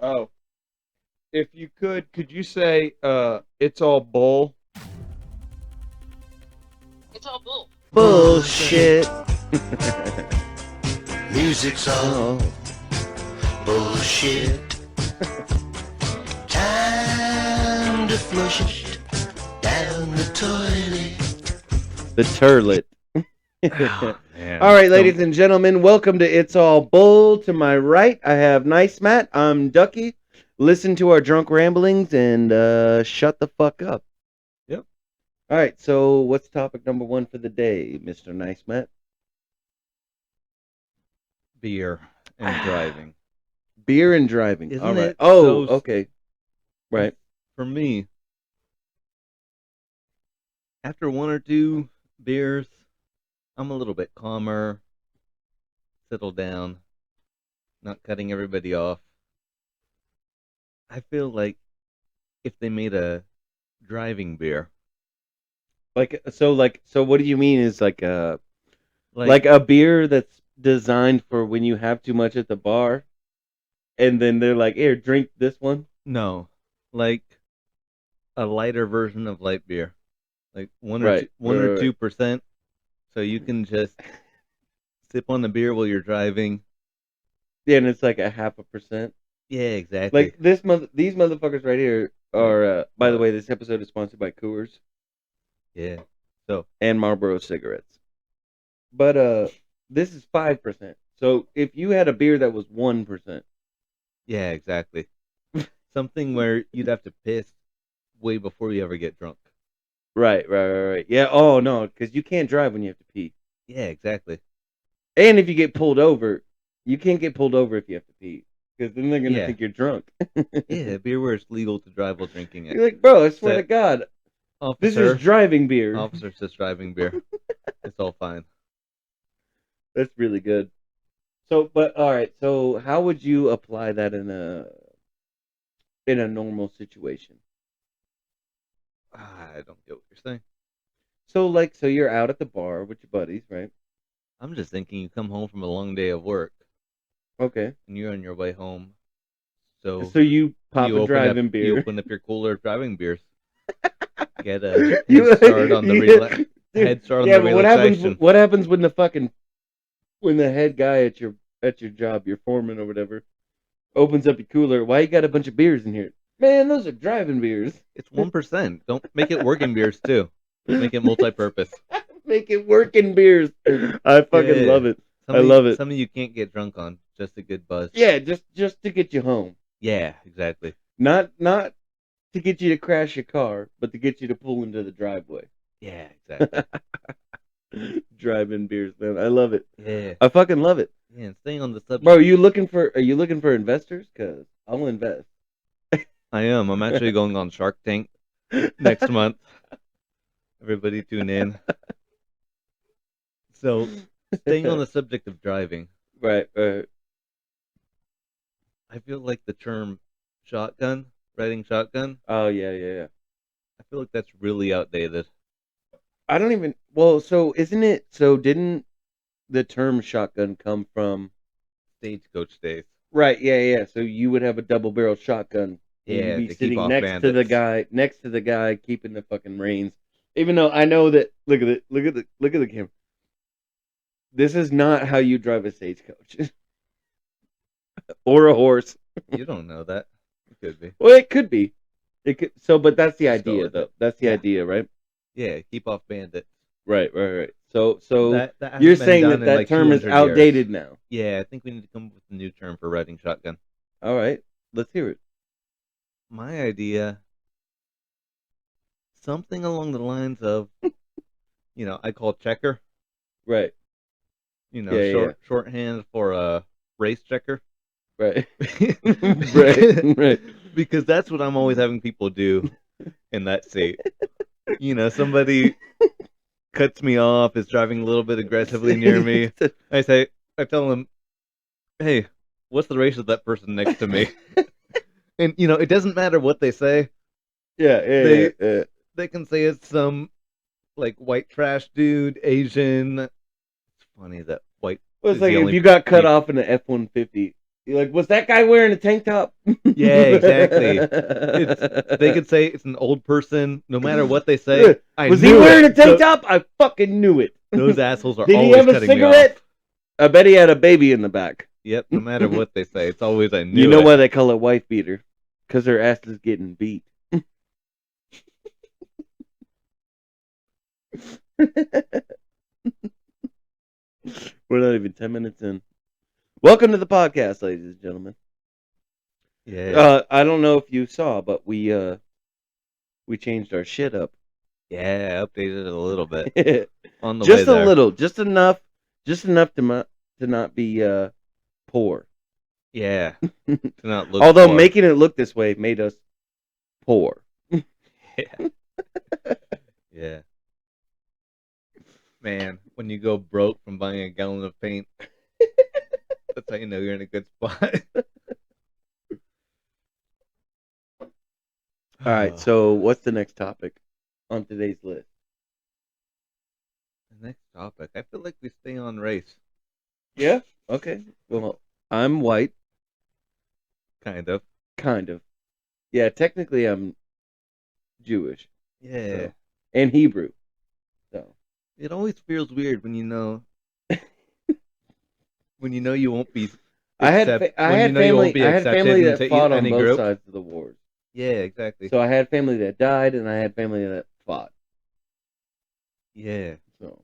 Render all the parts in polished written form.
Oh, if you could you say it's all bull? It's all bull. Bullshit. Music's all bullshit. Time to flush it down the toilet. The turlet. Man. All right, ladies and gentlemen, welcome to It's All Bull. To my right, I have Nice Matt. I'm Ducky. Listen to our drunk ramblings and shut the fuck up. Yep. All right, so what's topic number one for the day, Mr. Nice Matt? Beer and driving. Beer and driving. Isn't All right. it Oh, so- okay. Right. For me, after one or two beers, I'm a little bit calmer, settle down, not cutting everybody off. I feel like if they made a driving beer, So what do you mean is like a like beer that's designed for when you have too much at the bar and then they're like, "Here, drink this one." no, like a lighter version of light beer, like one or Right, two, 1 or 2%, right. so you can just sip on the beer while you're driving. Yeah, and it's like a 0.5%. Yeah, exactly. Like these motherfuckers right here are. By the way, this episode is sponsored by Coors Yeah. So and Marlboro cigarettes. But this is 5%. So if you had a beer that was 1%, yeah, exactly. Something where you'd have to piss way before you ever get drunk. right. Yeah. Oh no, because you can't drive when you have to pee. Yeah, exactly. And if you get pulled over, you can't get pulled over if you have to pee, because then they're gonna Yeah. think you're drunk. Yeah, beer where it's legal to drive while drinking it. You're like, bro, I swear Set- to God, this Officer, is driving beer. officer says driving beer. It's all fine. That's really good. So, but all right. So, how would you apply that in a normal situation? I don't get what you're saying. So you're out at the bar with your buddies, right? I'm just thinking you come home from a long day of work Okay. and you're on your way home. So So you pop you a open up, driving you beer. open up your cooler of driving beers. Get a You- head start on the Dude, head start on yeah, the but what happens? relaxation. What happens when the head guy at your job, your foreman or whatever, opens up your cooler? Why you got a bunch of beers in here? Man, those are driving beers. It's 1%. Don't make it working beers too. Make it multi-purpose. Make it working beers. I fucking Yeah. love it. I love it. Something you can't get drunk on. Just a good buzz. Yeah, just to get you home. Yeah, exactly. Not to get you to crash your car, but to get you to pull into the driveway. Yeah, exactly. Driving beers, man. I love it. Yeah. I fucking love it. Yeah, and staying on the subject. Bro, are you looking for investors? Cause I'll invest. I am. I'm actually going on Shark Tank next month. Everybody tune in. So, staying on the subject of driving, Right. I feel like the term shotgun, riding shotgun, Oh yeah. I feel like that's really outdated. I don't even. Well, so isn't it? So didn't the term shotgun come from? Stagecoach days. Right. Yeah. So you would have a double barrel shotgun. And Yeah, you'd be to keep sitting off next to the guy keeping the fucking reins. Even though I know that. Look at it. Look at the camera. This is not how you drive a stagecoach or a horse. You don't know that. It could be. Well, it could be. It could. So, but that's the Let's go idea, with though. it. That's the Yeah. idea, right? Yeah, keep off bandits. Right. So That hasn't you're been saying done that in like term is 200 years. outdated now. Yeah, I think we need to come up with a new term for riding shotgun. All right, let's hear it. My idea, something along the lines of, I call checker. Right. Yeah. Shorthand for a race checker. Right. Because- Right. Because that's what I'm always having people do in that state. Somebody cuts me off, is driving a little bit aggressively near me. I tell them, hey, what's the race of that person next to me? And, it doesn't matter what they say. Yeah. They can say it's some, like, white trash dude, Asian. It's funny that white Well, it's is like the if only you got cut people- off in an F-150 You're like, was that guy wearing a tank top? Yeah, exactly. They could say it's an old person. No matter what they say, I was knew he wearing it. a tank top? I fucking knew it. Those assholes are Did he always have a cutting me cigarette? off. I bet he had a baby in the back. Yep, no matter what they say, it's always I knew You know it. why they call it wife beater? Because her ass is getting beat. We're not even 10 minutes in. Welcome to the podcast, ladies and gentlemen. Yeah. I don't know if you saw, but we changed our shit up. Yeah, I updated it a little bit. On the way Just a there. little, just enough to not be poor. Yeah. To not look Although poor. making it look this way made us poor. Yeah. Yeah. Man, when you go broke from buying a gallon of paint, that's how you know you're in a good spot. All right, so what's the next topic on today's list? The next topic. I feel like we stay on race. Yeah? Okay. Well, I'm white. Kind of. Kind of. Yeah, technically I'm Jewish. Yeah. So. And Hebrew. So. It always feels weird when you know you won't be I had family that fought on any both group. sides of the wars. Yeah, exactly. So I had family that died and I had family that fought. Yeah. So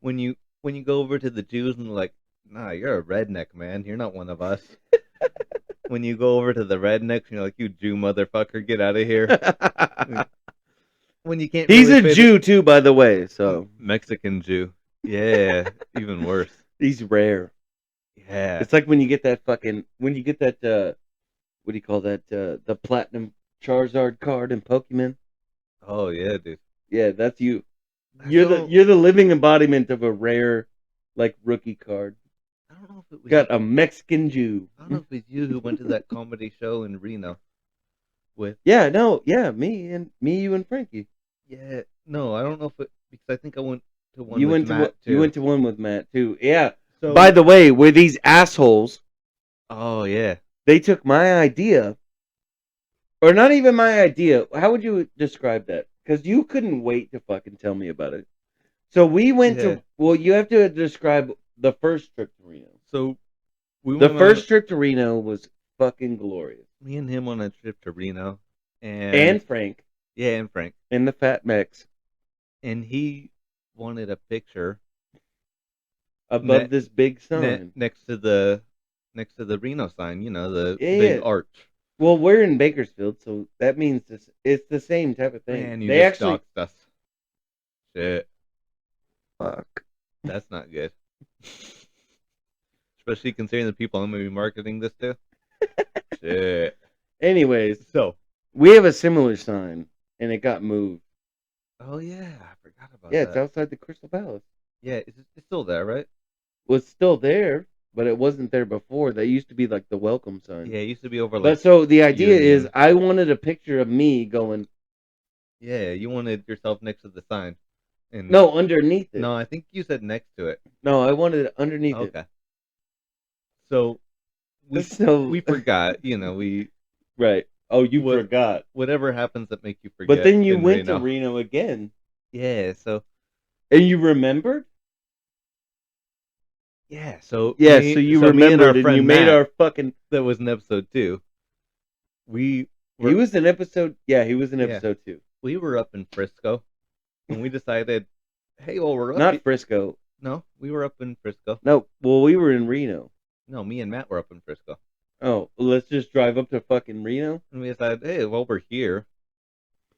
When you go over to the Jews and they're like, nah, you're a redneck, man. You're not one of us. When you go over to the rednecks and you're like, you Jew motherfucker, get out of here. When you can't he's really a Jew too, by the way, so Mexican Jew. Yeah, even worse. he's rare. Yeah. It's like when you get that what do you call that? The platinum Charizard card in Pokemon. Oh yeah, dude. Yeah, that's you. You're the living embodiment of a rare, like, rookie card. I don't know if it was Got a Mexican Jew. I don't know if it's you who went to that comedy show in Reno with. Yeah, no, yeah, me, you, and Frankie. Yeah, no, I don't know if it because I think I went to one. You with went to Matt, too. You went to one with Matt too. Yeah. So, by the way, were these assholes? Oh yeah. They took my idea, or not even my idea. How would you describe that? Because you couldn't wait to fucking tell me about it. So we went to. Well, you have to describe the first trip to Reno. So the first trip to Reno was fucking glorious. Me and him on a trip to Reno, and Frank. Yeah, and Frank. And the Fat Mex. And he wanted a picture above this big sign next to the Reno sign. You know, the big arch. Well, we're in Bakersfield, so that means it's the same type of thing. Man, you they just actually doxed us. Shit. Fuck. That's not good. Especially considering the people I'm going to be marketing this to. Shit. Anyways, so we have a similar sign, and it got moved. Oh yeah, I forgot about that. Yeah, it's outside the Crystal Palace. Yeah, it's still there, right? Well, it's still there, but it wasn't there before. That used to be like the welcome sign. Yeah, it used to be over. But so the idea is, I wanted a picture of me going. Yeah, you wanted yourself next to the sign. And no, underneath it. No, I think you said next to it. No, I wanted it underneath it. Okay. So we forgot, you know, right. Oh, you forgot. Whatever happens that make you forget. But then you went to Reno again. Yeah, so. And you remembered? Yeah, so. Yeah, so you remembered and you made our fucking. That was in episode 2. He was in episode. Yeah, he was in episode 2. We were up in Frisco, and we decided, hey, well, we're up. Not Frisco. No, we were up in Frisco. No, well, we were in Reno. No, me and Matt were up in Frisco. Oh, well, let's just drive up to fucking Reno? And we decided, hey, well, we're here.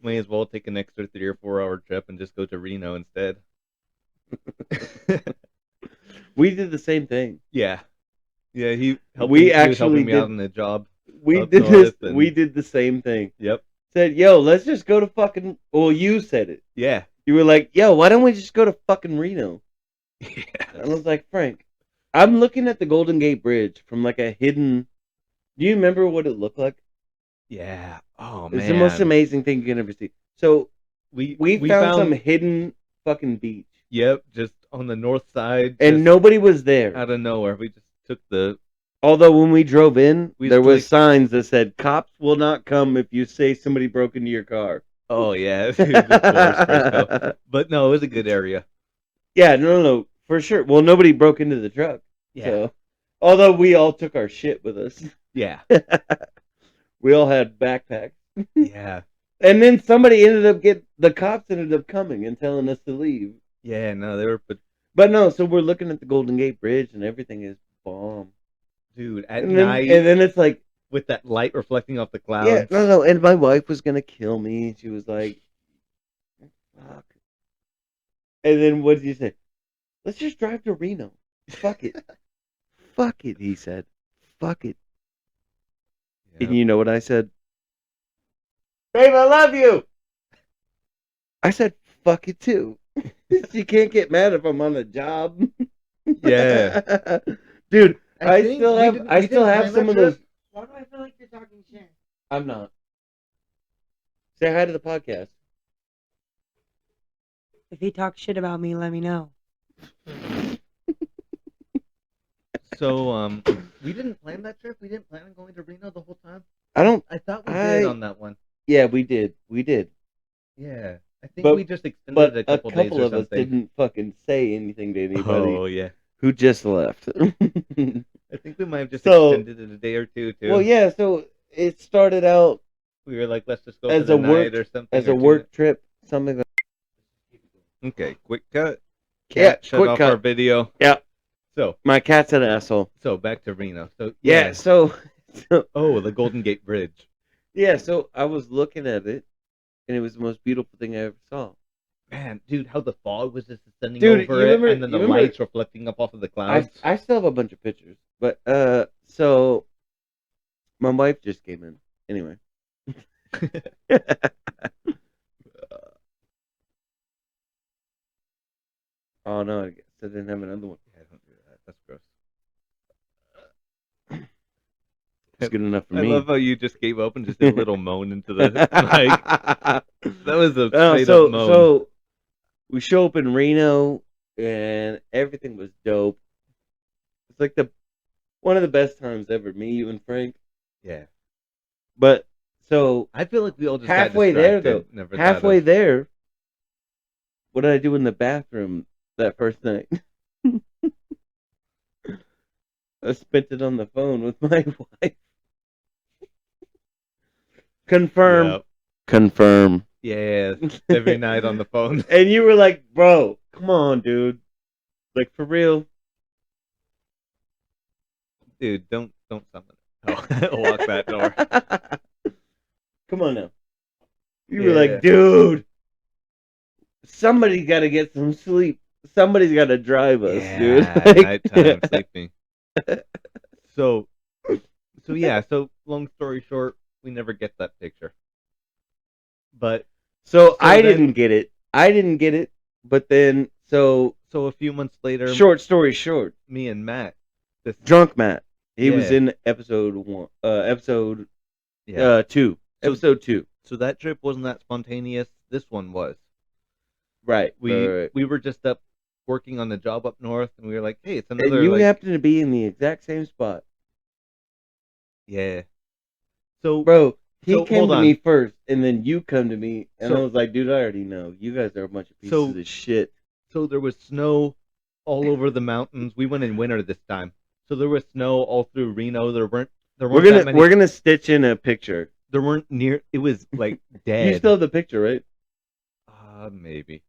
May as well take an extra 3 or 4 hour trip and just go to Reno instead. We did the same thing. Yeah. Yeah, he was helping me out on the job. We did this. We did the same thing. Yep. Said, yo, let's just go to fucking. Well, you said it. Yeah. You were like, yo, why don't we just go to fucking Reno? Yeah. And I was like, Frank, I'm looking at the Golden Gate Bridge from like a hidden. Do you remember what it looked like? Yeah. Oh man. It's the most amazing thing you can ever see. So we found some hidden fucking beach. Yep, just on the north side. And nobody was there. Out of nowhere. We just took the Although when we drove in, We there used to, was like- signs that said, "Cops will not come if you say somebody broke into your car." Oh yeah, dude, the tourist Frisco. But no, it was a good area. Yeah, no, for sure. Well, nobody broke into the truck. Yeah, So, although we all took our shit with us, yeah, we all had backpacks. yeah, And then the cops ended up coming and telling us to leave. yeah. No, they were, But no, so we're looking at the Golden Gate Bridge and everything is bomb. dude, at And then, night and then it's like, with that light reflecting off the clouds. yeah, no. And my wife was gonna kill me. She was like, "Fuck." And then what did you say? Let's just drive to Reno. Fuck it. Fuck it, he said. Fuck it. Yeah. And you know what I said? Babe, I love you. I said, fuck it too. She can't get mad if I'm on a job. Yeah. Dude, I I think still we have didn't- I we still didn't have plan some that of those. trip. Why do I feel like you're talking shit? I'm not. Say hi to the podcast. If he talks shit about me, let me know. So, we didn't plan that trip. We didn't plan on going to Reno the whole time. I thought we I- did on that one. Yeah, we did. Yeah, I think But- we just extended But it a a couple days couple or of us something. didn't fucking say anything to anybody Oh yeah, who just left. I think we might have just So- extended it a day or two too. Well, yeah, so it started out We were like, let's just go As for the a work- night or something. as or a two work trip, something like nights. Okay, quick cut. Yeah, Cat shut quick off cut. our video. Yeah. So my cat's an asshole. back to Reno. So Yeah, so Oh, the Golden Gate Bridge. yeah, so I was looking at it and it was the most beautiful thing I ever saw. Man, dude, how the fog was just descending Dude, over you it, remember- and then you the remember- lights reflecting up off of the clouds. I still have a bunch of pictures, but so my wife just came in. Anyway. Oh no, I guess I didn't have another one. Yeah, don't do that. That's gross. It's good enough for I me. love how you just gave up and just did a little moan into the mic. That was a No, straight so up moan. so we show up in Reno and everything was dope. It's like one of the best times ever. Me, you, and Frank. Yeah, But so I feel like we all just halfway got there distracted. though, Never thought halfway of- there, what did I do in the bathroom that first night? I spent it on the phone with my wife. Confirm. Yep. Confirm. Yeah, every night on the phone. And you were like, bro, come on, dude. Like, for real. Dude, don't summon it. Oh, lock that door. Come on now. You were Yeah. like, dude, somebody's got to get some sleep. Somebody's got to drive us, dude. Nighttime sleeping. So yeah. So long story short, we never get that picture. But So I then- didn't get it. But then, so a few months later, short story short, me and Matt, this Drunk Matt. He was Yeah. in episode 1, episode yeah. 2. So- Episode 2. So that trip wasn't that spontaneous. This one was. Right. We were just up working on the job up north, and we were like, hey, it's And another you like, happen to be in the exact same spot. yeah. So Bro, he So, came hold to on. me first, and then you come to me, and I So- was like, dude, I already know. You guys are a bunch of pieces So- of shit. So there was snow all over the mountains. We went in winter this time, so there was snow all through Reno. There weren't that many. We're gonna stitch in a picture. There weren't near. It was like dead. You still have the picture, right? Maybe.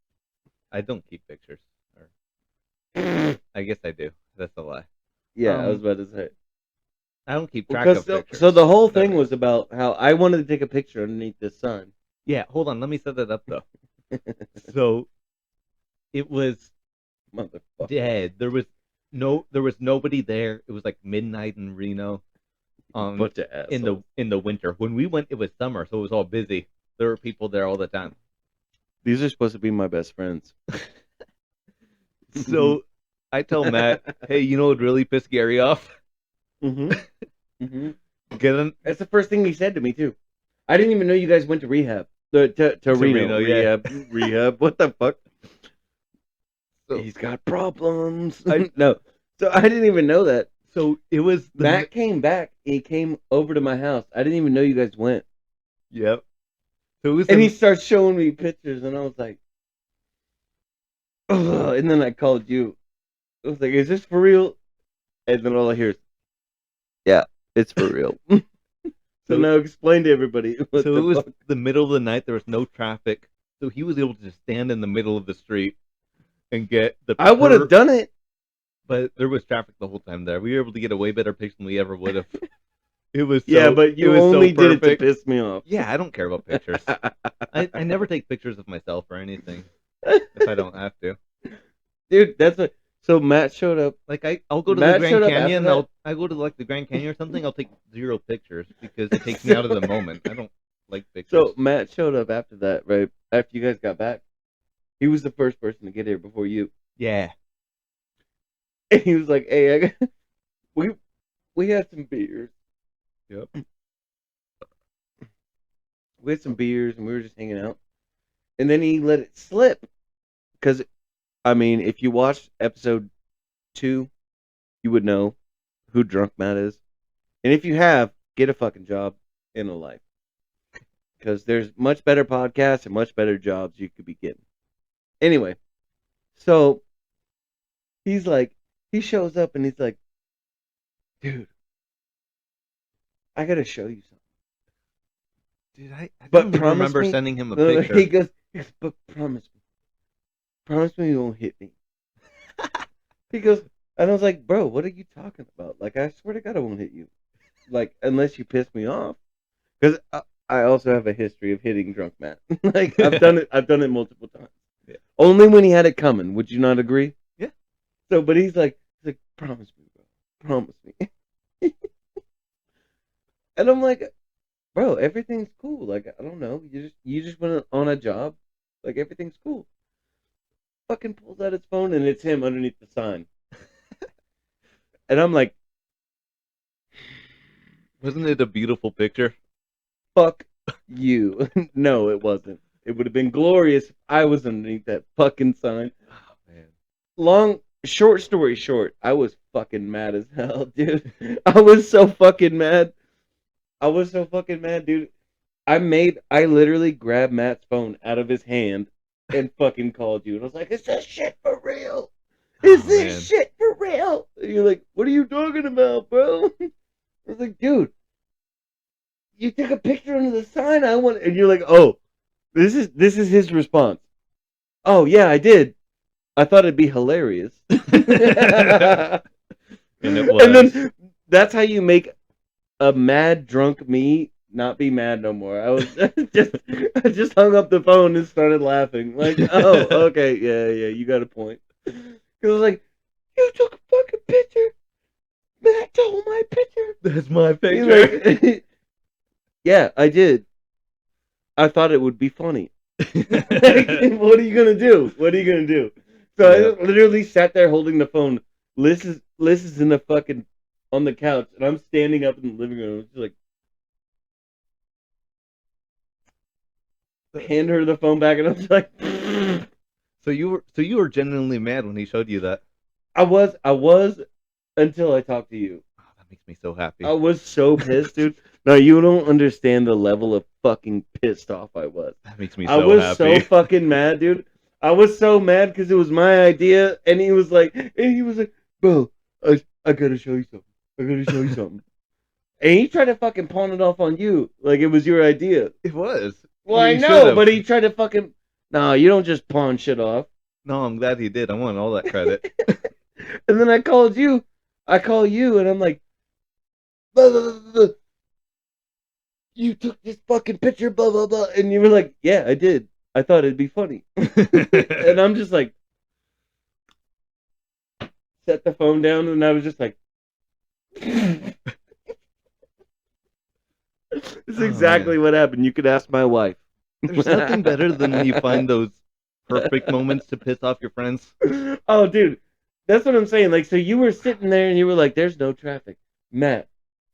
I don't keep pictures. Or, I guess I do. That's a lie. Yeah, I was Um, about to say. I don't keep track Because of pictures. so the whole thing Never. was about how I wanted to take a picture underneath the sun. Yeah, hold on. Let me set that up though. So it was Motherfucker. dead. There was nobody there. It was like midnight in Reno. Bunch of assholes. In the winter. When we went, it was summer, so it was all busy. There were people there all the time. These are supposed to be my best friends. So I tell Matt, "Hey, you know what would really piss Gary off? Mm-hmm. Mm-hmm. Get him." That's the first thing he said to me too. I didn't even know you guys went to rehab. To Reno, yeah. rehab. What the fuck? So- He's got problems. I- No, so I didn't even know that. So it was Matt came back. He came over to my house. I didn't even know you guys went. Yep. So it was And he starts showing me pictures, and I was like, ugh. And then I called you. I was like, is this for real? And then all I hear is, yeah, it's for real. So now explain to everybody. So it was the middle of the night. There was no traffic. So he was able to just stand in the middle of the street and get the. I would have done it. But there was traffic the whole time there. We were able to get a way better picture than we ever would have. It was so, yeah, but you only did it to piss me off. Yeah, I don't care about pictures. I never take pictures of myself or anything if I don't have to. Dude, that's what. So Matt showed up. Like I'll go to the Grand Canyon. I go to like the Grand Canyon or something. I'll take 0 pictures because it takes me out of the moment. I don't like pictures. So Matt showed up after that, right? After you guys got back, he was the first person to get here before you. Yeah. And he was like, "Hey, we had some beers. Yep. We had some beers and we were just hanging out. And then he let it slip because." I mean, if you watched episode 2, you would know who Drunk Matt is. And if you have, get a fucking job in a life. Because there's much better podcasts and much better jobs you could be getting. Anyway, so he's like, he shows up and he's like, dude, I gotta show you something. Dude, I don't even remember sending him a picture. He goes, but promise me. Promise me you won't hit me. He goes, and I was like, bro, what are you talking about? Like, I swear to God, I won't hit you. Like, unless you piss me off. Because I also have a history of hitting Drunk Matt. Like, I've done it multiple times. Yeah. Only when he had it coming. Would you not agree? Yeah. So, but he's like, promise me, bro. Promise me. And I'm like, bro, everything's cool. Like, I don't know. You just went on a job. Like, everything's cool. Fucking pulls out his phone and it's him underneath the sign. And I'm like, wasn't it a beautiful picture? Fuck you. No, it wasn't. It would have been glorious if I was underneath that fucking sign. Oh, man. Short story short, I was fucking mad as hell, dude. I was so fucking mad, dude. I literally grabbed Matt's phone out of his hand and fucking called you. And I was like, is this shit for real? Is this shit for real? And you're like, what are you talking about, bro? I was like, dude, you took a picture under the sign. And you're like, oh, this is his response. Oh, yeah, I did. I thought it'd be hilarious. And it was. And then that's how you make a mad drunk me not be mad no more. I just hung up the phone and started laughing. Like, oh, okay, yeah, you got a point. Because I was like, you took a fucking picture. Matt stole my picture. That's my picture. Like, yeah, I did. I thought it would be funny. Like, what are you gonna do? So I literally sat there holding the phone. Liz is in the fucking on the couch, and I'm standing up in the living room. She's like, hand her the phone back, and I was like, so you were genuinely mad when he showed you that. I was until I talked to you. Oh, that makes me so happy. I was so pissed, dude. No, you don't understand the level of fucking pissed off I was. That makes me so happy. I was so fucking mad, dude. I was so mad because it was my idea, and he was like, bro, I gotta show you something. And he tried to fucking pawn it off on you, like it was your idea. It was. Well, I know, but he tried to fucking. No, you don't just pawn shit off. No, I'm glad he did. I want all that credit. And then I called you. And I'm like, blah, blah, blah, blah. You took this fucking picture, blah, blah, blah. And you were like, yeah, I did. I thought it'd be funny. And I'm just like, set the phone down, and I was just like, this is exactly what happened. You could ask my wife. There's nothing better than when you find those perfect moments to piss off your friends. Oh, dude. That's what I'm saying. Like, so you were sitting there and you were like, there's no traffic. Matt.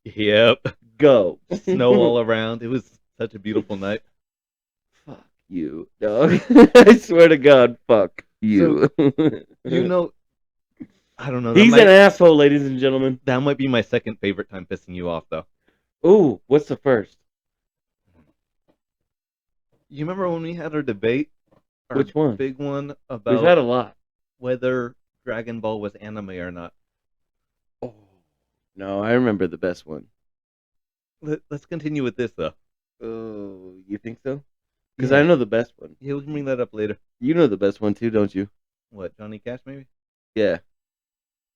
Yep. Go. Snow all around. It was such a beautiful night. Fuck you, dog. I swear to God, fuck you. So, you know, I don't know. He's an asshole, ladies and gentlemen. That might be my second favorite time pissing you off, though. Ooh, what's the first? You remember when we had our debate? Our Which one? Big one We've about had a lot. whether Dragon Ball was anime or not. Oh, no, I remember the best one. Let's continue with this, though. Oh, you think so? Because Yeah. I know the best one. Yeah, we can bring that up later. You know the best one too, don't you? What, Johnny Cash, maybe? Yeah.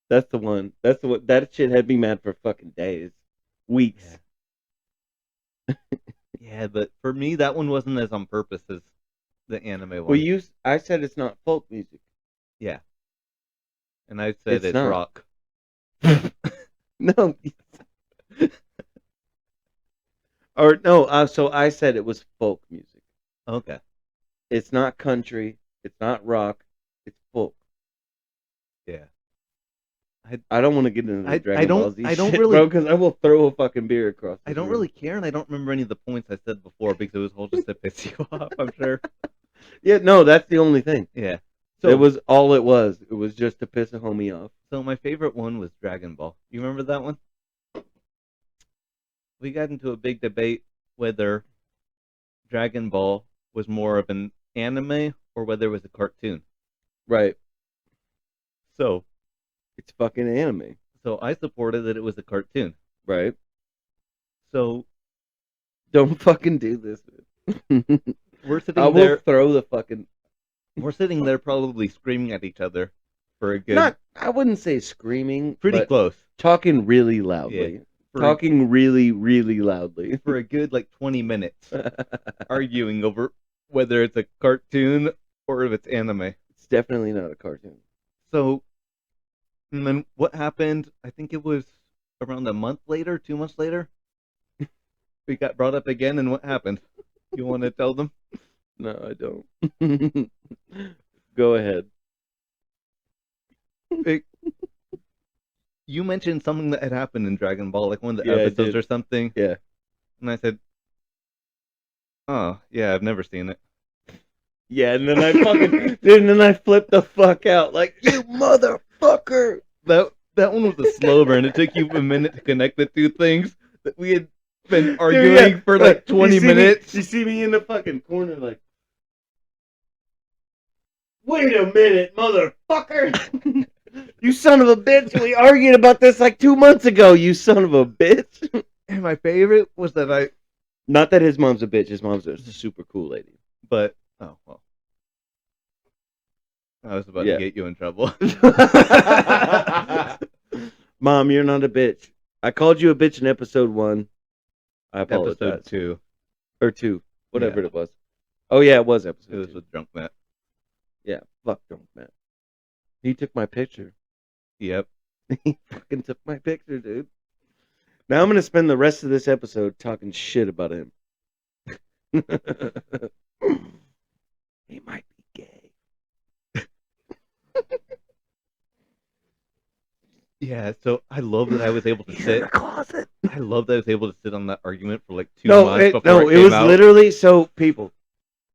That's the one. That's the one. That shit had me mad for fucking days. Weeks. Yeah, but for me, that one wasn't as on purpose as the anime one. Well, I said it's not folk music. Yeah. And I said It's it's not. rock. No. Or no, so I said it was folk music. Okay. It's not country. It's not rock. It's folk. Yeah. I don't want to get into the Dragon Ball Z I don't shit, really- bro, because I will throw a fucking beer across. I don't really care, and I don't remember any of the points I said before because it was all just to piss you off, I'm sure. Yeah, no, that's the only thing. Yeah. So it was all it was. It was just to piss a homie off. So my favorite one was Dragon Ball. You remember that one? We got into a big debate whether Dragon Ball was more of an anime or whether it was a cartoon. Right. So It's fucking anime. So I supported that it was a cartoon. Right. So Don't fucking do this. we're I sitting will there. throw the fucking. We're sitting there, probably screaming at each other for a good, I wouldn't say screaming. pretty but close. Talking really loudly. For, Talking really, really loudly. for a good 20 minutes, arguing over whether it's a cartoon or if it's anime. It's definitely not a cartoon. So, and then what happened? I think it was around a month later, 2 months later. We got brought up again, and what happened? You want to tell them? No, I don't. Go ahead. You mentioned something that had happened in Dragon Ball, like one of the Yeah, I episodes did. or something. Yeah. And I said, "Oh, yeah, I've never seen it." Yeah, and then I fucking, and then I flipped the fuck out, like, you motherfucker. That one was a slow burn. It took you a minute to connect the two things that we had been arguing for 20 minutes. You see me in the fucking corner, like, wait a minute, motherfucker. You son of a bitch. We argued about this 2 months ago, you son of a bitch. And my favorite was that Not that his mom's a bitch. His mom's a super cool lady. but, oh, well. I was about Yeah. to get you in trouble. Mom, you're not a bitch. I called you a bitch in episode 1. I apologize. Episode 2. Or 2. Whatever Yeah. it was. Oh, yeah, it was It episode was 2. with Drunk Matt. Yeah, fuck Drunk Matt. He took my picture. Yep. He fucking took my picture, dude. Now I'm going to spend the rest of this episode talking shit about him. He might be gay. Yeah, so I love that I was able to He's in sit. the closet. I love that I was able to sit on that argument for 2 months before it came was out. literally, so people,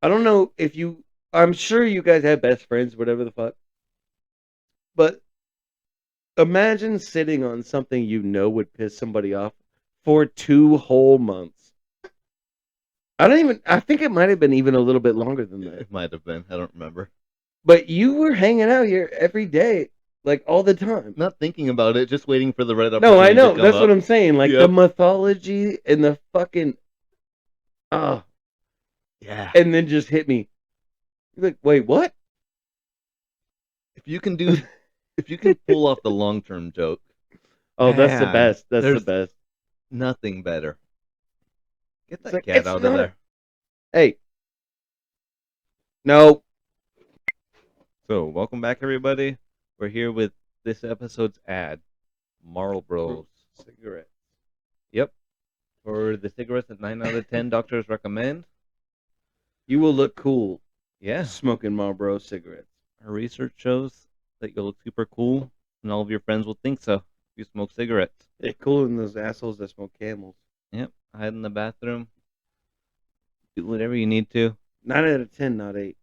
I don't know if you, I'm sure you guys have best friends, whatever the fuck, but imagine sitting on something you know would piss somebody off for 2 whole months. I think it might have been even a little bit longer than that. It might have been. I don't remember. But you were hanging out here every day, all the time. Not thinking about it, just waiting for the right opportunity. No, I know. to come That's up. what I'm saying. The Yep. mythology and the fucking, Yeah. and then just hit me. You're like, wait, what? If you can pull off the long-term joke, Oh, that's the Man, best. That's the there's- best. nothing better. Get It's that like, cat it's out of not- there. Hey. No. So, welcome back, everybody. We're here with this episode's ad, Marlboros. Cigarette. Yep. For the cigarettes that 9 out of 10 doctors recommend. You will look cool Yeah. smoking Marlboro cigarettes. Our research shows that you'll look super cool, and all of your friends will think so if you smoke cigarettes. They're cooler than those assholes that smoke Camels. Yep. Hide in the bathroom. Do whatever you need to. 9 out of 10, not 8.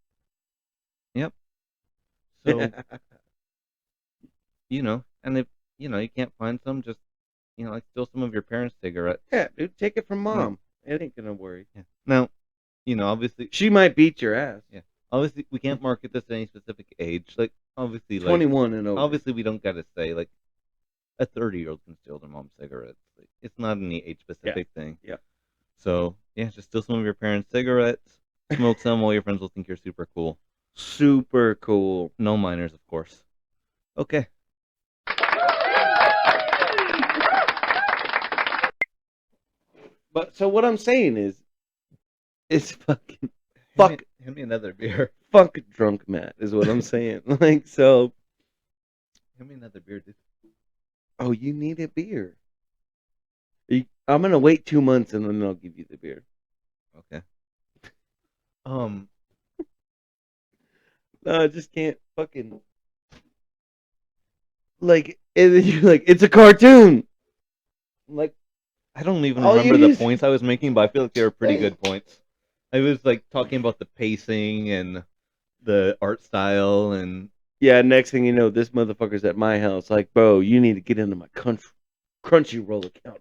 Yep. So, and if you can't find some, just like steal some of your parents' cigarettes. Yeah, dude, take it from mom. It ain't gonna worry. Yeah. Now, obviously, She might beat your ass. yeah, obviously, we can't market this to any specific age. Like, obviously, 21 and over. obviously, we don't gotta say like a 30-year-old can steal their mom's cigarettes. Like, it's not any age specific thing. Yeah. So yeah, just steal some of your parents' cigarettes, smoke some. All your friends will think you're super cool. Super cool. No minors, of course. Okay. But so what I'm saying is fucking fuck Hand me another beer. fuck drunk Matt is what I'm saying. Like so. Hand me another beer, dude. Oh, you need a beer. I'm gonna wait 2 months and then I'll give you the beer. Okay. No, I just can't fucking like. And then you're like, it's a cartoon. I'm like, I don't even All you remember the need- points I was making, but I feel like they were pretty good points. I was like talking about the pacing and the art style and yeah. Next thing you know, this motherfucker's at my house. Like, bro, you need to get into my Crunchyroll account.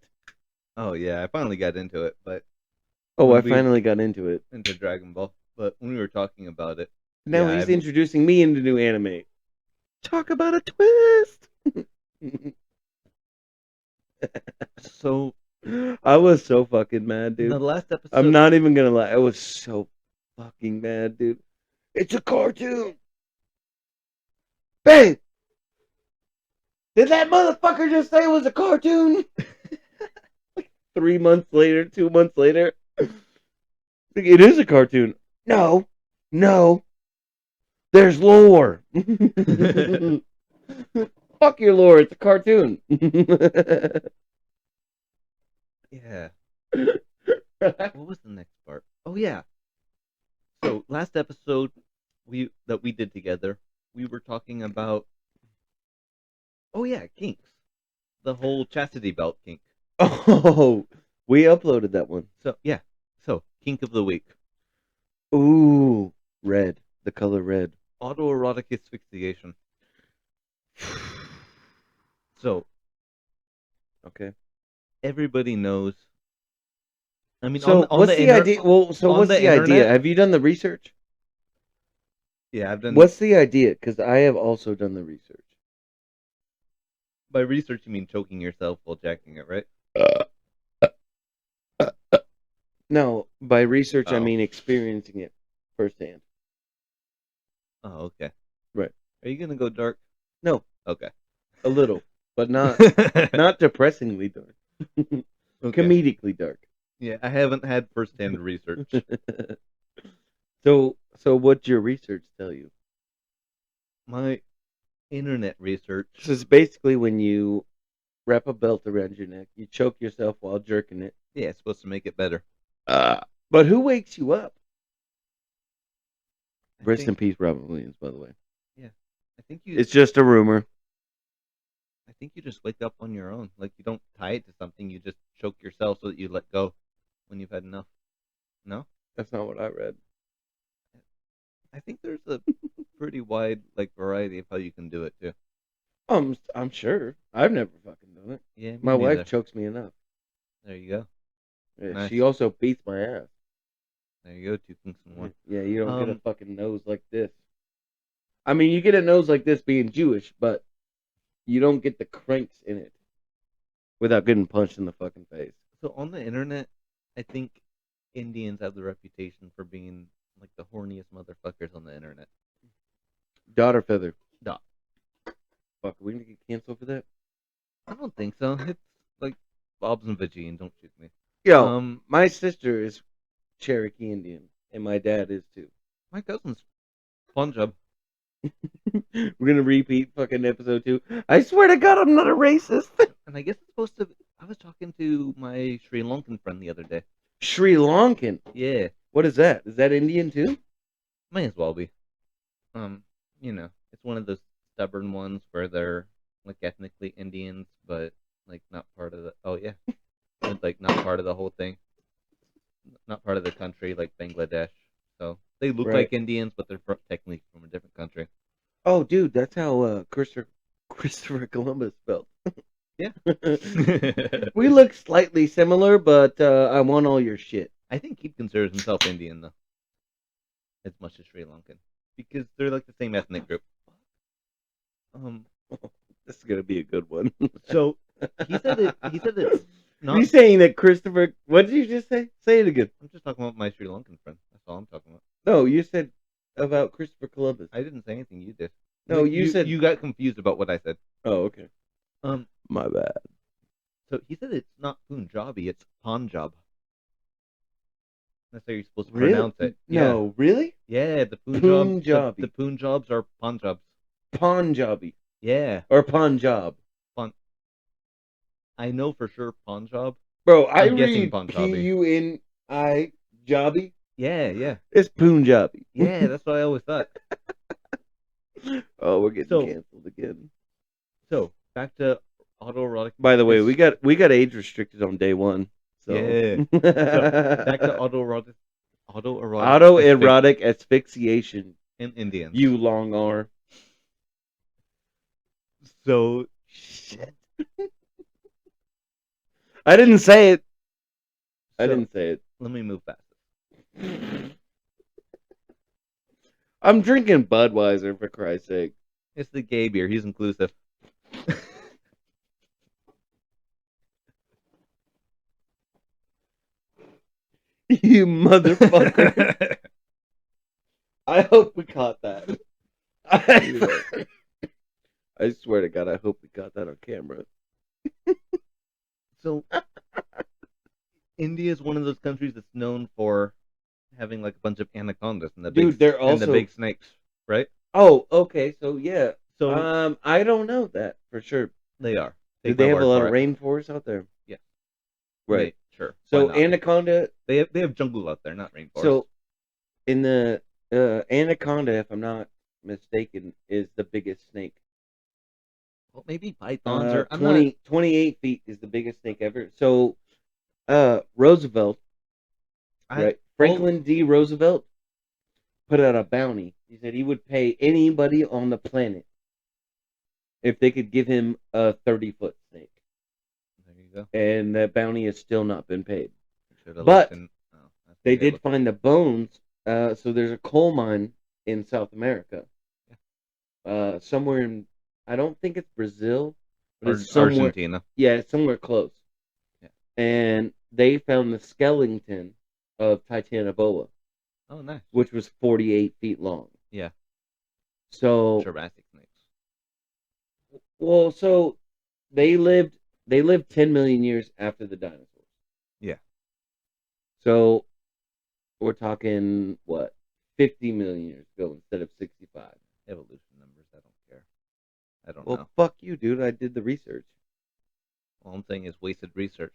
oh yeah, I finally got into it, but Oh, When I we- finally got into it. into Dragon Ball. But when we were talking about it, Now Yeah, he's I've- introducing me into new anime. Talk about a twist. so I was so fucking mad, in the dude. last episode, I'm not even gonna lie. I was so fucking mad, dude. It's a cartoon. Babe, did that motherfucker just say it was a cartoon? 3 months later, 2 months later, it is a cartoon. No, there's lore. Fuck your lore. It's a cartoon. Yeah. What was the next part? Oh yeah. So last episode we did together, we were talking about kinks. The whole chastity belt kink. Oh, we uploaded that one. So yeah. So kink of the week. Ooh, red. The color red. Autoerotic asphyxiation. So Okay. everybody knows. I mean, So on what's the inter- idea? Well, so on what's the the idea? internet- Have you done the research? Yeah, I've done. What's the idea? Because I have also done the research. By research you mean choking yourself while jacking it, right? No, by research I Oh. mean experiencing it firsthand. Oh, okay. Right. Are you gonna go dark? No. Okay. A little, but not not depressingly dark. Okay. Comedically dark. Yeah, I haven't had first-hand research. So what's your research tell you? My internet research. So it's basically when you wrap a belt around your neck, you choke yourself while jerking it. Yeah, it's supposed to make it better. But who wakes you up? I Rest in think, peace, Robin Williams, by the way. I think you. It's just a rumor. I think you just wake up on your own. Like you don't tie it to something. You just choke yourself so that you let go when you've had enough. No, That's not what I read. I think there's a pretty wide variety of how you can do it too. I'm sure. I've never fucking done it. Yeah, me My wife neither. chokes me enough. There you go. Yeah, Nice. She also beats my ass. There you go. 2 kinks in one. Yeah, you don't get a Um, fucking nose like this. I mean, you get a nose like this being Jewish, but you don't get the cranks in it without getting punched in the fucking face. So on the internet, I think Indians have the reputation for being like the horniest motherfuckers on the internet. Dot or feather? Dot. Fuck, are we gonna get canceled for that? I don't think so. It's like Bob's and Vagine. Don't shoot me. Yo, my sister is Cherokee Indian, and my dad is too. My cousin's Punjab. We're gonna repeat fucking episode 2. I swear to God, I'm not a racist. And I guess it's supposed to. I was talking to my Sri Lankan friend the other day. Sri Lankan. Yeah, What is that? Is that Indian too? may as well be. It's one of those stubborn ones where they're like ethnically Indians, but like not part of the. Oh yeah, but, like not part of the whole thing. Not part of the country, like Bangladesh. So they look Right. like Indians, but they're technically from a different country. Oh, dude, that's how Christopher Columbus spelled. Yeah. We look slightly similar, but I want all your shit. I think he considers himself Indian though, as much as Sri Lankan, because they're like the same ethnic group. This is gonna be a good one. So he said it. He said it's not. You saying that Christopher? What did you just say? Say it again. I'm just talking about my Sri Lankan friend. That's all I'm talking about. No, you said about Christopher Columbus. I didn't say anything. You did. No, you said. you got confused about what I said. Oh, okay. My bad. So he said it's not Punjabi, it's Punjab. That's how you're supposed to pronounce it. No, really? Yeah, the Punjabi. The Punjabs are Punjabs. Punjabi. Yeah. Or Punjab. I know for sure Punjab. Bro, I'm I guessing read Punjabi. P-U-N-I Jabi. Yeah. It's Punjabi. Yeah, that's what I always thought. Oh, we're getting canceled again. So, back to autoerotic. By the way, we got age restricted on day one. So. Yeah. So, back to autoerotic Autoerotic asphyxiation. in Indians. You long R. So, shit. I didn't say it. I So- didn't say it. let me move fast. I'm drinking Budweiser, for Christ's sake. It's the gay beer. He's inclusive. You motherfucker. I hope we caught that. I swear to God, I hope we got that on camera. So, India is one of those countries that's known for having like a bunch of anacondas and the big, Dude, they're and the also... big snakes, right? Oh, okay, so yeah. So I don't know that for sure. they are. Do Take they my have a word lot for of it. rainforest out there? Yeah. Right. Sure. So why not? anaconda. they have jungle out there, not rainforest. So in the anaconda, if I'm not mistaken, is the biggest snake. well, maybe pythons or I'm not. 28 feet is the biggest snake ever. So Roosevelt, right? Franklin D. Roosevelt put out a bounty. He said he would pay anybody on the planet if they could give him a 30-foot snake. There you go. And that bounty has still not been paid. Should've But looked in- that's They what did looked- find the bones. So there's a coal mine in South America. Somewhere in, I don't think it's Brazil, but it's somewhere. Argentina. Yeah, it's somewhere close. Yeah. And they found the skeleton of Titanoboa, Oh, nice. which was 48 feet long. Yeah. So, Jurassic snakes. well, so they lived 10 million years after the dinosaurs. Yeah. So we're talking what, 50 million years ago instead of 65. Evolution numbers. I don't care. I don't Well, know. fuck you, dude. I did the research. All I'm saying is wasted research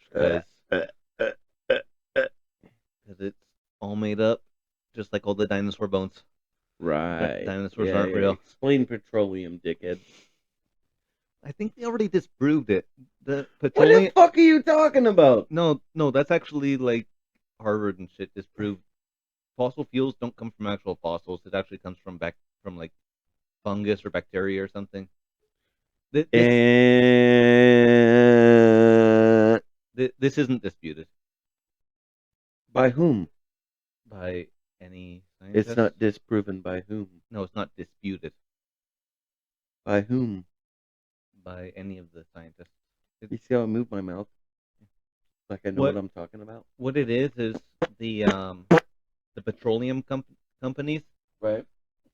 because it's all made up, just like all the dinosaur bones. Right. Dinosaurs aren't real. Explain petroleum, dickhead. I think they already disproved it. The What petroleum. the fuck are you talking about? No, that's actually like Harvard and shit disproved. Fossil fuels don't come from actual fossils. It actually comes from like fungus or bacteria or something. This isn't disputed By whom? by any scientist. It's not disproven by whom? No, it's not disputed By whom? by any of the scientists. You see how I move my mouth? Like I know What- what I'm talking about? What it is the petroleum companies. Right.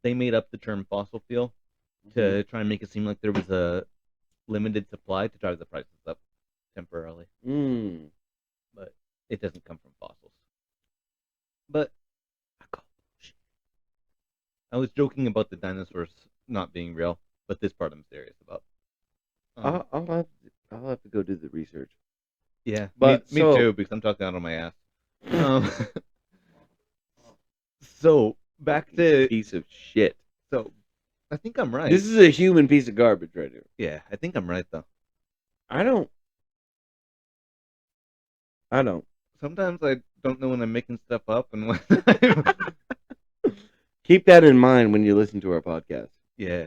They made up the term fossil fuel to try and make it seem like there was a limited supply to drive the prices up temporarily, Mm. but it doesn't come from fossils. But I was joking about the dinosaurs not being real, but this part I'm serious about. I'll have to go do the research. Yeah, But me so- too, because I'm talking out of my ass. So back to Piece of shit. so, I think I'm right. This is a human piece of garbage right here. Yeah, I think I'm right though. I don't. Sometimes I don't know when I'm making stuff up and when Keep that in mind when you listen to our podcast. yeah.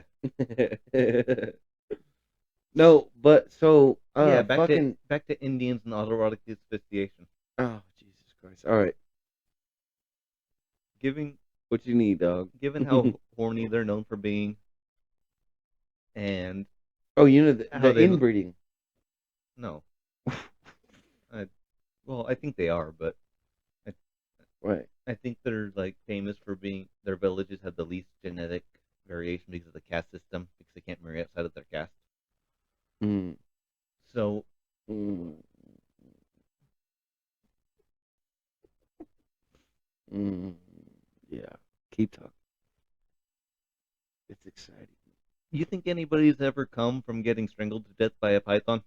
No, but so Yeah, back fucking. to Indians and autoerotic asphyxiation. Oh Jesus Christ! All right, Giving what you need, dog? Given how horny they're known for being, and Oh, you know how the they inbreeding. no, well, I think they are, but Right. I think they're like famous for being their villages have the least genetic variation because of the caste system because they can't marry outside of their caste. Mm. So Mm. Mm. Yeah. Keep talking. It's exciting. you think anybody's ever come from getting strangled to death by a python?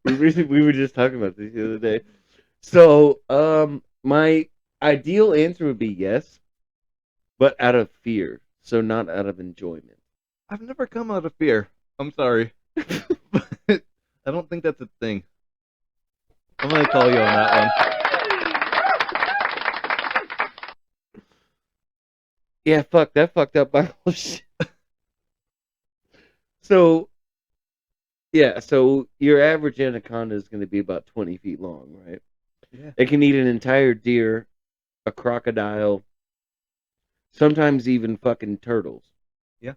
we were just talking about this the other day. So, my ideal answer would be yes, but out of fear, so not out of enjoyment. I've never come out of fear. I'm sorry. But I don't think that's a thing. I'm gonna call you on that one. Yeah, fuck, that fucked up my whole shit. So, yeah, so your average anaconda is going to be about 20 feet long, right? Yeah. It can eat an entire deer, a crocodile, sometimes even fucking turtles. Yeah.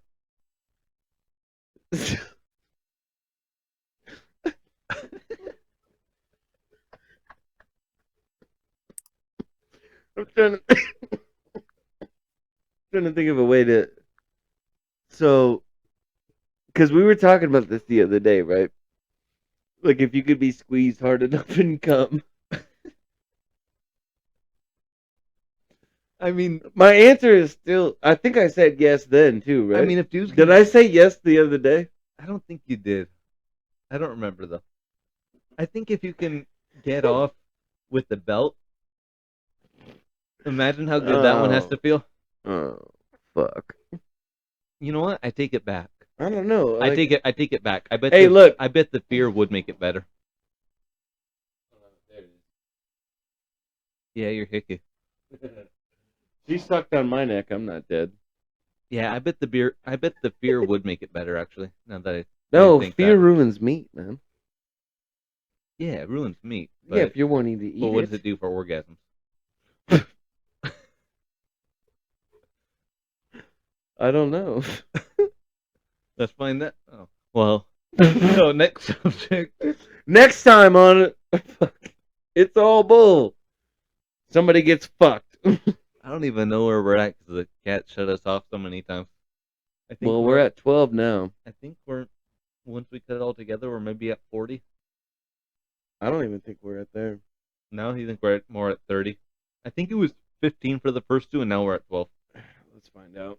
I'm trying to trying to think of a way to. So, because we were talking about this the other day, right? Like if you could be squeezed hard enough and come. I mean, My answer is still. I think I said yes then too, right? I mean, if dudes did I say yes the other day? I don't think you did. I don't remember though. I think if you can get off with the belt, imagine how good that one has to feel. Oh, fuck. You know what? I take it back. I don't know. I take it back. I bet. Hey, look. I bet the fear would make it better. Yeah, you're hickey. She sucked on my neck. I'm not dead. Yeah, I bet the fear would make it better. Actually, now that I No, think fear that. ruins meat, man. Yeah, it ruins meat. But, Yeah, if you're wanting to eat but what does it do for orgasms? I don't know. Let's find that. Oh, well. So next subject. Next time on It's All Bull. Somebody gets fucked. I don't even know where we're at because the cat shut us off so many times. I think Well, we're at 12 now. I think we're once we cut it all together, we're maybe at 40. I don't even think we're at there. Now you think we're more at 30? I think it was 15 for the first two, and now we're at 12. Let's find out.